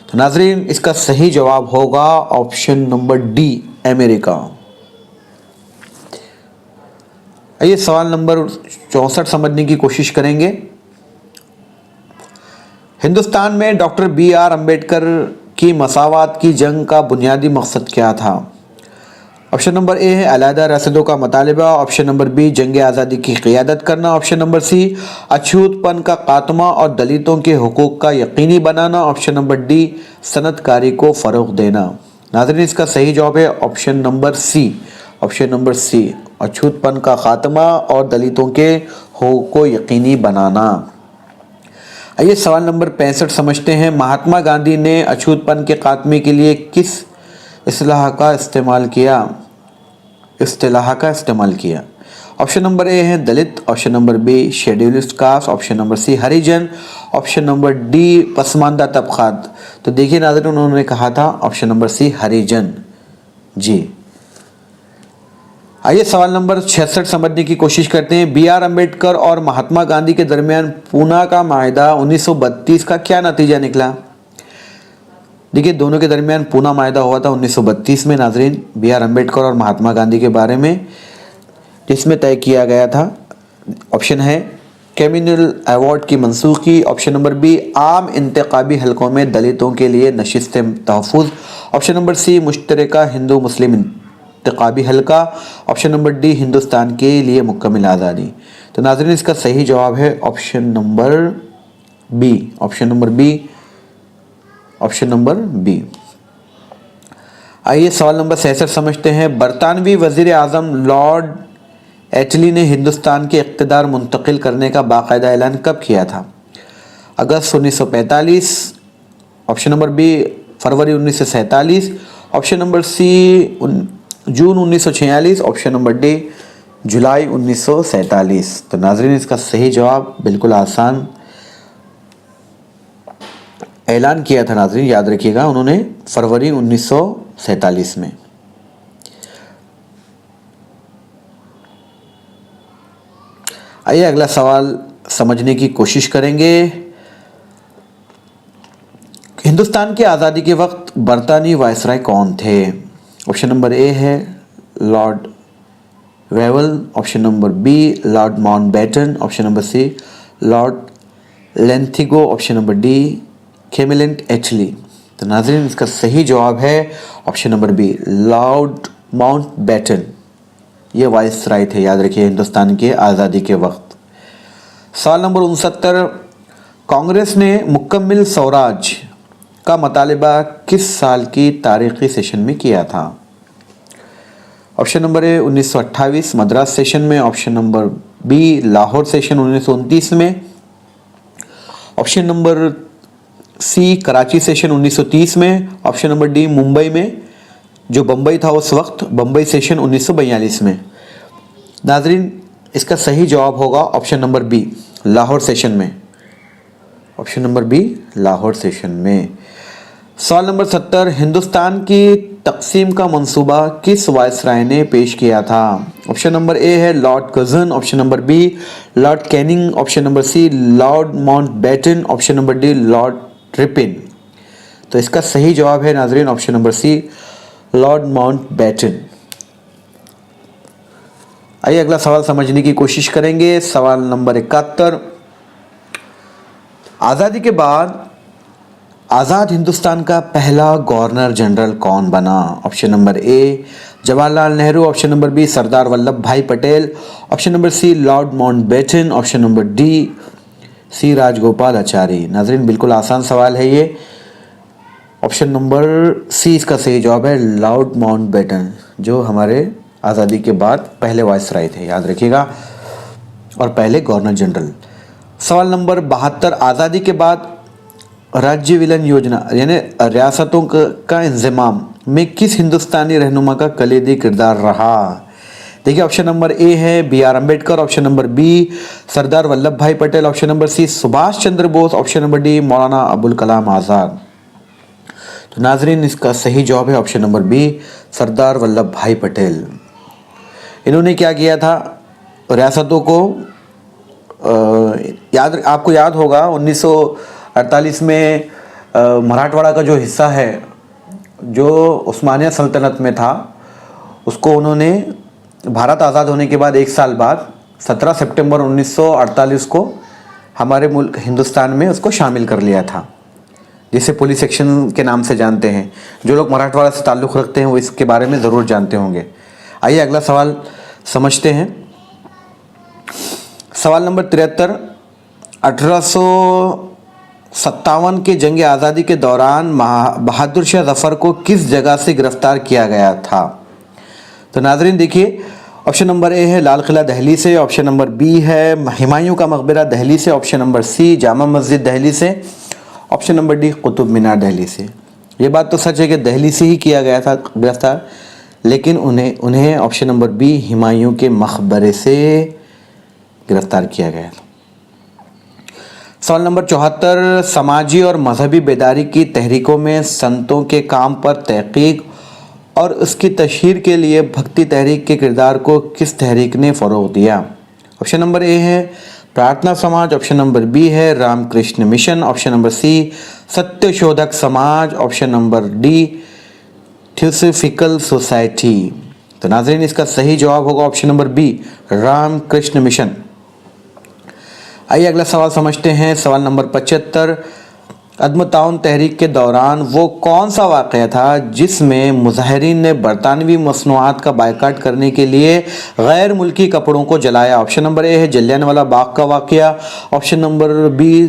तो नाजरीन इसका सही जवाब होगा ऑप्शन नंबर डी अमेरिका। आइए सवाल नंबर 64 समझने की कोशिश करेंगे। हिंदुस्तान में डॉक्टर BR अम्बेडकर की मसावात की जंग का बुनियादी मकसद क्या था? ऑप्शन नंबर ए है अलहदा रसदों का मुतालिबा, ऑप्शन नंबर बी जंग आज़ादी की क़ियादत करना, ऑप्शन नंबर सी अछूतपन का खात्मा और दलितों के हुकूक का यकीनी बनाना, ऑप्शन नंबर डी सनतकारी को फ़रोग़ देना। नाज़रीन इसका सही जवाब है option number C, option number C, अछूतपन का खात्मा और दलितों के हुकूक को यकीनी बनाना। आइए सवाल नंबर 65 समझते हैं। महात्मा गांधी ने अछूतपन के खात्मे के लिए किस इस्लाह का इस्तेमाल किया? ऑप्शन नंबर ए है Dalit, option number B scheduled caste, option number C Harijan, option number D Pasmanda तबकात। तो देखिए नाज़रीन उन्होंने कहा था ऑप्शन नंबर सी हरिजन। जी आइए सवाल नंबर 66 समझने की कोशिश करते हैं। BR अम्बेडकर और महात्मा गांधी के दरमियान पूना का माहिदा 1932 का क्या नतीजा निकला? देखिए दोनों के दरमियान पूना माहिदा हुआ था 1932 में नाजरीन, BR अम्बेडकर और महात्मा गांधी के बारे में, जिसमें तय किया गया था। ऑप्शन है कम्युनल अवार्ड की मनसूखी, ऑप्शन नंबर बी आम इंतखाबी हलकों में दलितों के लिए नशिस्त तहफ़्फ़ुज़, ऑप्शन नंबर सी मुश्तरका हिंदू मुस्लिम इंतखाबी हल्का, ऑप्शन नंबर डी हिंदुस्तान के लिए मुकम्मल आज़ादी। तो नाज़रीन इसका सही जवाब है option number B, option number B, option number B. आइए सवाल नंबर 66 समझते हैं। बरतानवी वज़ीर आज़म लॉर्ड एटली ने हिंदुस्तान के इक़्तिदार मुंतकिल करने का बाकायदा ऐलान कब किया था? अगस्त 1945, ऑप्शन नंबर बी फरवरी 1947, ऑप्शन नंबर सी जून 1946, ऑप्शन नंबर डी जुलाई 1947। तो नाजरीन इसका सही जवाब बिल्कुल आसान ऐलान किया था नाजरीन, याद रखिएगा, उन्होंने फरवरी 1947 में। आइए अगला सवाल समझने की कोशिश करेंगे। हिंदुस्तान की आज़ादी के वक्त बरतानी वायसराय कौन थे? ऑप्शन नंबर ए है Lord Wavell, option number B Lord Mountbatten, option number C Lord Linlithgow, option number D Clement Attlee. तो नाज़रीन इसका सही जवाब है option number B Lord Mountbatten. ये वायसराय थे, याद रखिए, हिंदुस्तान के आज़ादी के वक्त। सवाल नंबर 69, कांग्रेस ने मुकम्मल स्वराज का मुतालिबा किस साल की तारीखी सेशन में किया था? Option number A 1928 Madras session में, option number B Lahore session 1929 में, option number C Karachi session 1930 में, ऑप्शन नंबर डी मुंबई में, जो बम्बई था उस वक्त, बम्बई सेशन 1942 में। नाजरीन इसका सही जवाब होगा option number B Lahore session में, option number B Lahore session में। सवाल नंबर 70, हिंदुस्तान की तकसीम का मंसूबा किस वायसराय ने पेश किया था? ऑप्शन नंबर ए है Lord Curzon, option number B Lord Canning, option number C Lord Mountbatten, option number D Lord Ripon. तो इसका सही जवाब है नाजरीन option number C Lord Mountbatten. आइए अगला सवाल समझने की कोशिश करेंगे। सवाल नंबर 71, आज़ादी के बाद आज़ाद हिंदुस्तान का पहला गवर्नर जनरल कौन बना? Option number A Jawaharlal Nehru, option number B Sardar Vallabh Bhai Patel, option number C Lord Mountbatten, option number D C Rajagopalachari. नाजरीन बिल्कुल आसान सवाल है ये। ऑप्शन नंबर सी इसका सही जवाब है, लॉर्ड माउंटबेटन, जो हमारे आज़ादी के बाद पहले वायसराय थे, याद रखिएगा, और पहले गवर्नर जनरल। सवाल नंबर 72, आज़ादी के बाद राज्य विलयन योजना यानी रियासतों का इंज़माम में किस हिंदुस्तानी रहनुमा का कलीदी किरदार रहा? देखिए, ऑप्शन नंबर ए है B R Ambedkar, option number B Sardar Vallabh Bhai Patel, option number C Subhash Chandra Bose, option number D Maulana Abul Kalam आज़ाद। तो नाजरीन इसका सही जवाब है option number B Sardar Vallabh Bhai Patel. इन्होंने क्या किया था, रियासतों को आपको याद होगा 1948 में मराठवाड़ा का जो हिस्सा है जो उस्मानिया सल्तनत में था, उसको उन्होंने भारत आज़ाद होने के बाद एक साल बाद 17 सितंबर 1948 को हमारे मुल्क हिंदुस्तान में उसको शामिल कर लिया था, जिसे पुलिस सेक्शन के नाम से जानते हैं। जो लोग मराठवाड़ा से ताल्लुक़ रखते हैं वो इसके बारे में ज़रूर जानते होंगे। आइए अगला सवाल समझते हैं। सवाल नंबर 73, 1857 के जंग आज़ादी के दौरान बहादुर शाह जफ़र को किस जगह से गिरफ्तार किया गया था? तो नाजरीन देखिए, ऑप्शन नंबर ए है लाल किला दिल्ली से, ऑप्शन नंबर बी है हुमायूं का मकबरा दिल्ली से, ऑप्शन नंबर सी जामा मस्जिद दिल्ली से, option number D Qutub Minar Delhi से। ये बात तो सच है कि दिल्ली से ही किया गया था गिरफ्तार, लेकिन उन्हें ऑप्शन नंबर बी हुमायूं के मकबरे से गिरफ्तार किया गया था। सवाल नंबर 74, समाजी और मजहबी बेदारी की तहरीकों में संतों के काम पर तहकीक और उसकी तशहीर के लिए भक्ति तहरीक के किरदार को किस तहरीक ने फ़रोग़ दिया? ऑप्शन नंबर ए है प्रार्थना समाज, ऑप्शन नंबर बी है Ramakrishna Mission, option number C Satyashodhak Samaj, option number D Theosophical Society. तो नाज़रीन इसका सही जवाब होगा option number B Ramakrishna Mission. आइए अगला सवाल समझते हैं। सवाल नंबर 75, अदम ताउन तहरीक के दौरान वो कौन सा वाक़या था जिसमें मुजाहिरीन ने बरतानवी मसनूआत का बायकाट करने के लिए गैर मुल्की कपड़ों को जलाया? ऑप्शन नंबर ए है जलियांवाला बाग का वाक़या, ऑप्शन नंबर बी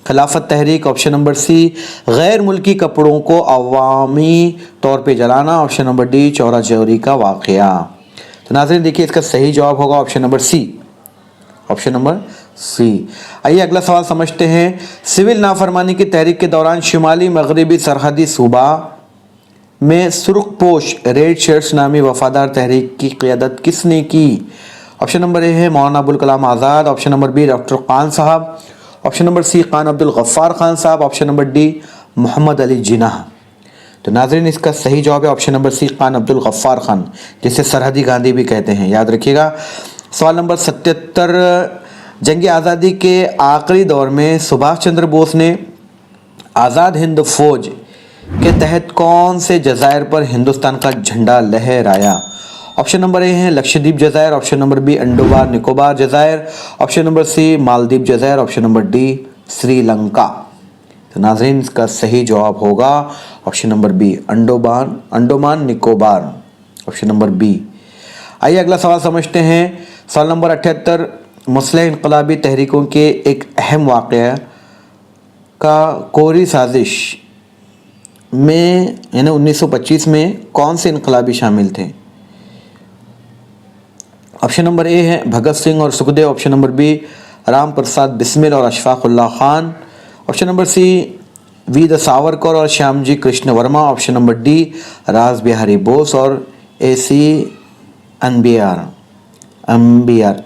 खिलाफत तहरीक, ऑप्शन नंबर सी गैर मुल्की कपड़ों को अवामी तौर पे जलाना, option number D Chaura Chauri का वाक़या। तो नाज़रीन देखिए इसका सही जवाब होगा option number C, option number C. आइए अगला सवाल समझते हैं। सिविल नाफरमानी की तहरीक के दौरान शुमाली मगरबी सरहदी सूबा में सुर्खपोश रेड शर्ट्स नामी वफादार तहरीक की क़ियादत किसने की? ऑप्शन नंबर ए है Maulana Abul Kalam Azad, option number B doctor Khan Sahab, option number C Khan Abdul Ghaffar Khan Sahab, option number D Mohammad Ali Jinnah. तो नाज़रीन इसका सही जवाब है option number C Khan Abdul Ghaffar Khan, जिसे सरहदी गांधी भी कहते हैं, याद रखिएगा। सवाल नंबर 77, जंग आज़ादी के आखिरी दौर में सुभाष चंद्र बोस ने आज़ाद हिंद फौज के तहत कौन से जज़ायर पर हिंदुस्तान का झंडा लहराया? ऑप्शन नंबर ए है लक्षद्वीप जज़ायर, option number B Andaman Nicobar जज़ायर, ऑप्शन नंबर सी मालदीव जज़ायर, ऑप्शन नंबर डी श्रीलंका। तो नाज़रीन इसका सही जवाब होगा option number B Andaman Nicobar, option number B. आइए अगला सवाल समझते हैं। सवाल नंबर 78, मुस्लिम इनकलाबी तहरीकों के एक अहम वाक़या का कोरी साजिश में यानी 1925 में कौन से इनकलाबी शामिल थे? ऑप्शन नंबर ए है भगत सिंह और Sukhdev, option number B Ram Prasad Bismil और Ashfaq Ullah Khan, option number C Veer Savarkar और Shyamji Krishna Varma, option number D Ras Bihari Bose और AC अंबियार।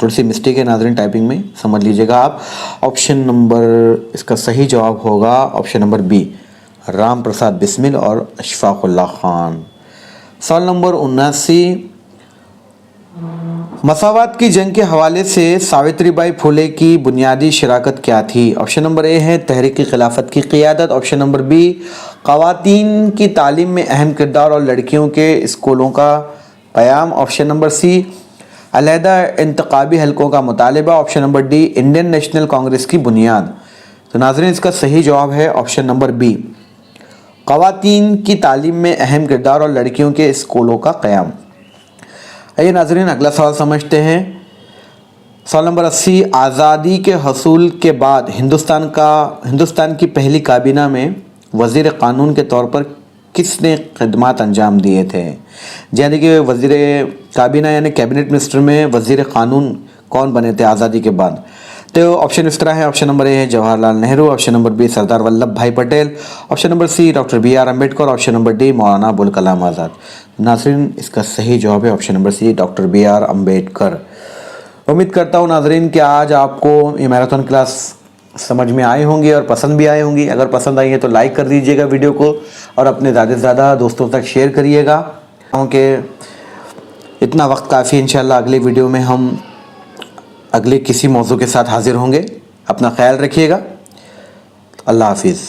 थोड़ी सी मिस्टेक है नाज़रीन टाइपिंग में, समझ लीजिएगा आप। ऑप्शन नंबर इसका सही जवाब होगा option number B Ram Prasad Bismil और अशफाक उल्लाह खान। सवाल नंबर 79, मसावात की जंग के हवाले से सावित्रीबाई फुले की बुनियादी शराकत क्या थी? ऑप्शन नंबर ए है तहरीक खिलाफत की क़ियादत, ऑप्शन नंबर बी ख़वातीन की तालीम में अहम किरदार और लड़कियों के स्कूलों का क़याम, ऑप्शन नंबर सी अलहदा इंतखाबी हलकों का मुतालबा, option number D Indian National Congress की बुनियाद। तो नाज़रीन इसका सही जवाब है ऑप्शन नंबर बी ख़वातीन की तालीम में अहम किरदार और लड़कियों के स्कूलों का क़याम। आइए नाज़रीन अगला सवाल समझते हैं। सवाल नंबर 80, आज़ादी के हसूल के बाद हिंदुस्तान की पहली काबीना में वज़ीर क़ानून के तौर पर किसने खिदमात अंजाम दिए थे? यानी कि वज़ीर काबीना यानी कैबिनेट मिनिस्टर में वज़ीर क़ानून कौन बने थे आज़ादी के बाद? तो ऑप्शन इस तरह है। ऑप्शन नंबर ए है Jawaharlal Nehru, option number B Sardar Vallabh Bhai Patel, option number C doctor BR Ambedkar, option number D Maulana Abul Kalam Azad. नाज़रीन इसका सही जवाब है option number C doctor BR Ambedkar. उम्मीद करता हूँ नाज़रीन कि आज आपको ये मैराथन क्लास समझ में आई होंगी और पसंद भी आई होंगी। अगर पसंद आई है तो लाइक कर दीजिएगा वीडियो को और अपने ज़्यादा से ज़्यादा दोस्तों तक शेयर करिएगा। क्योंकि इतना वक्त काफ़ी, इंशाल्लाह अगली वीडियो में हम अगले किसी मौजू के साथ हाज़िर होंगे। अपना ख्याल रखिएगा। अल्लाह हाफिज़।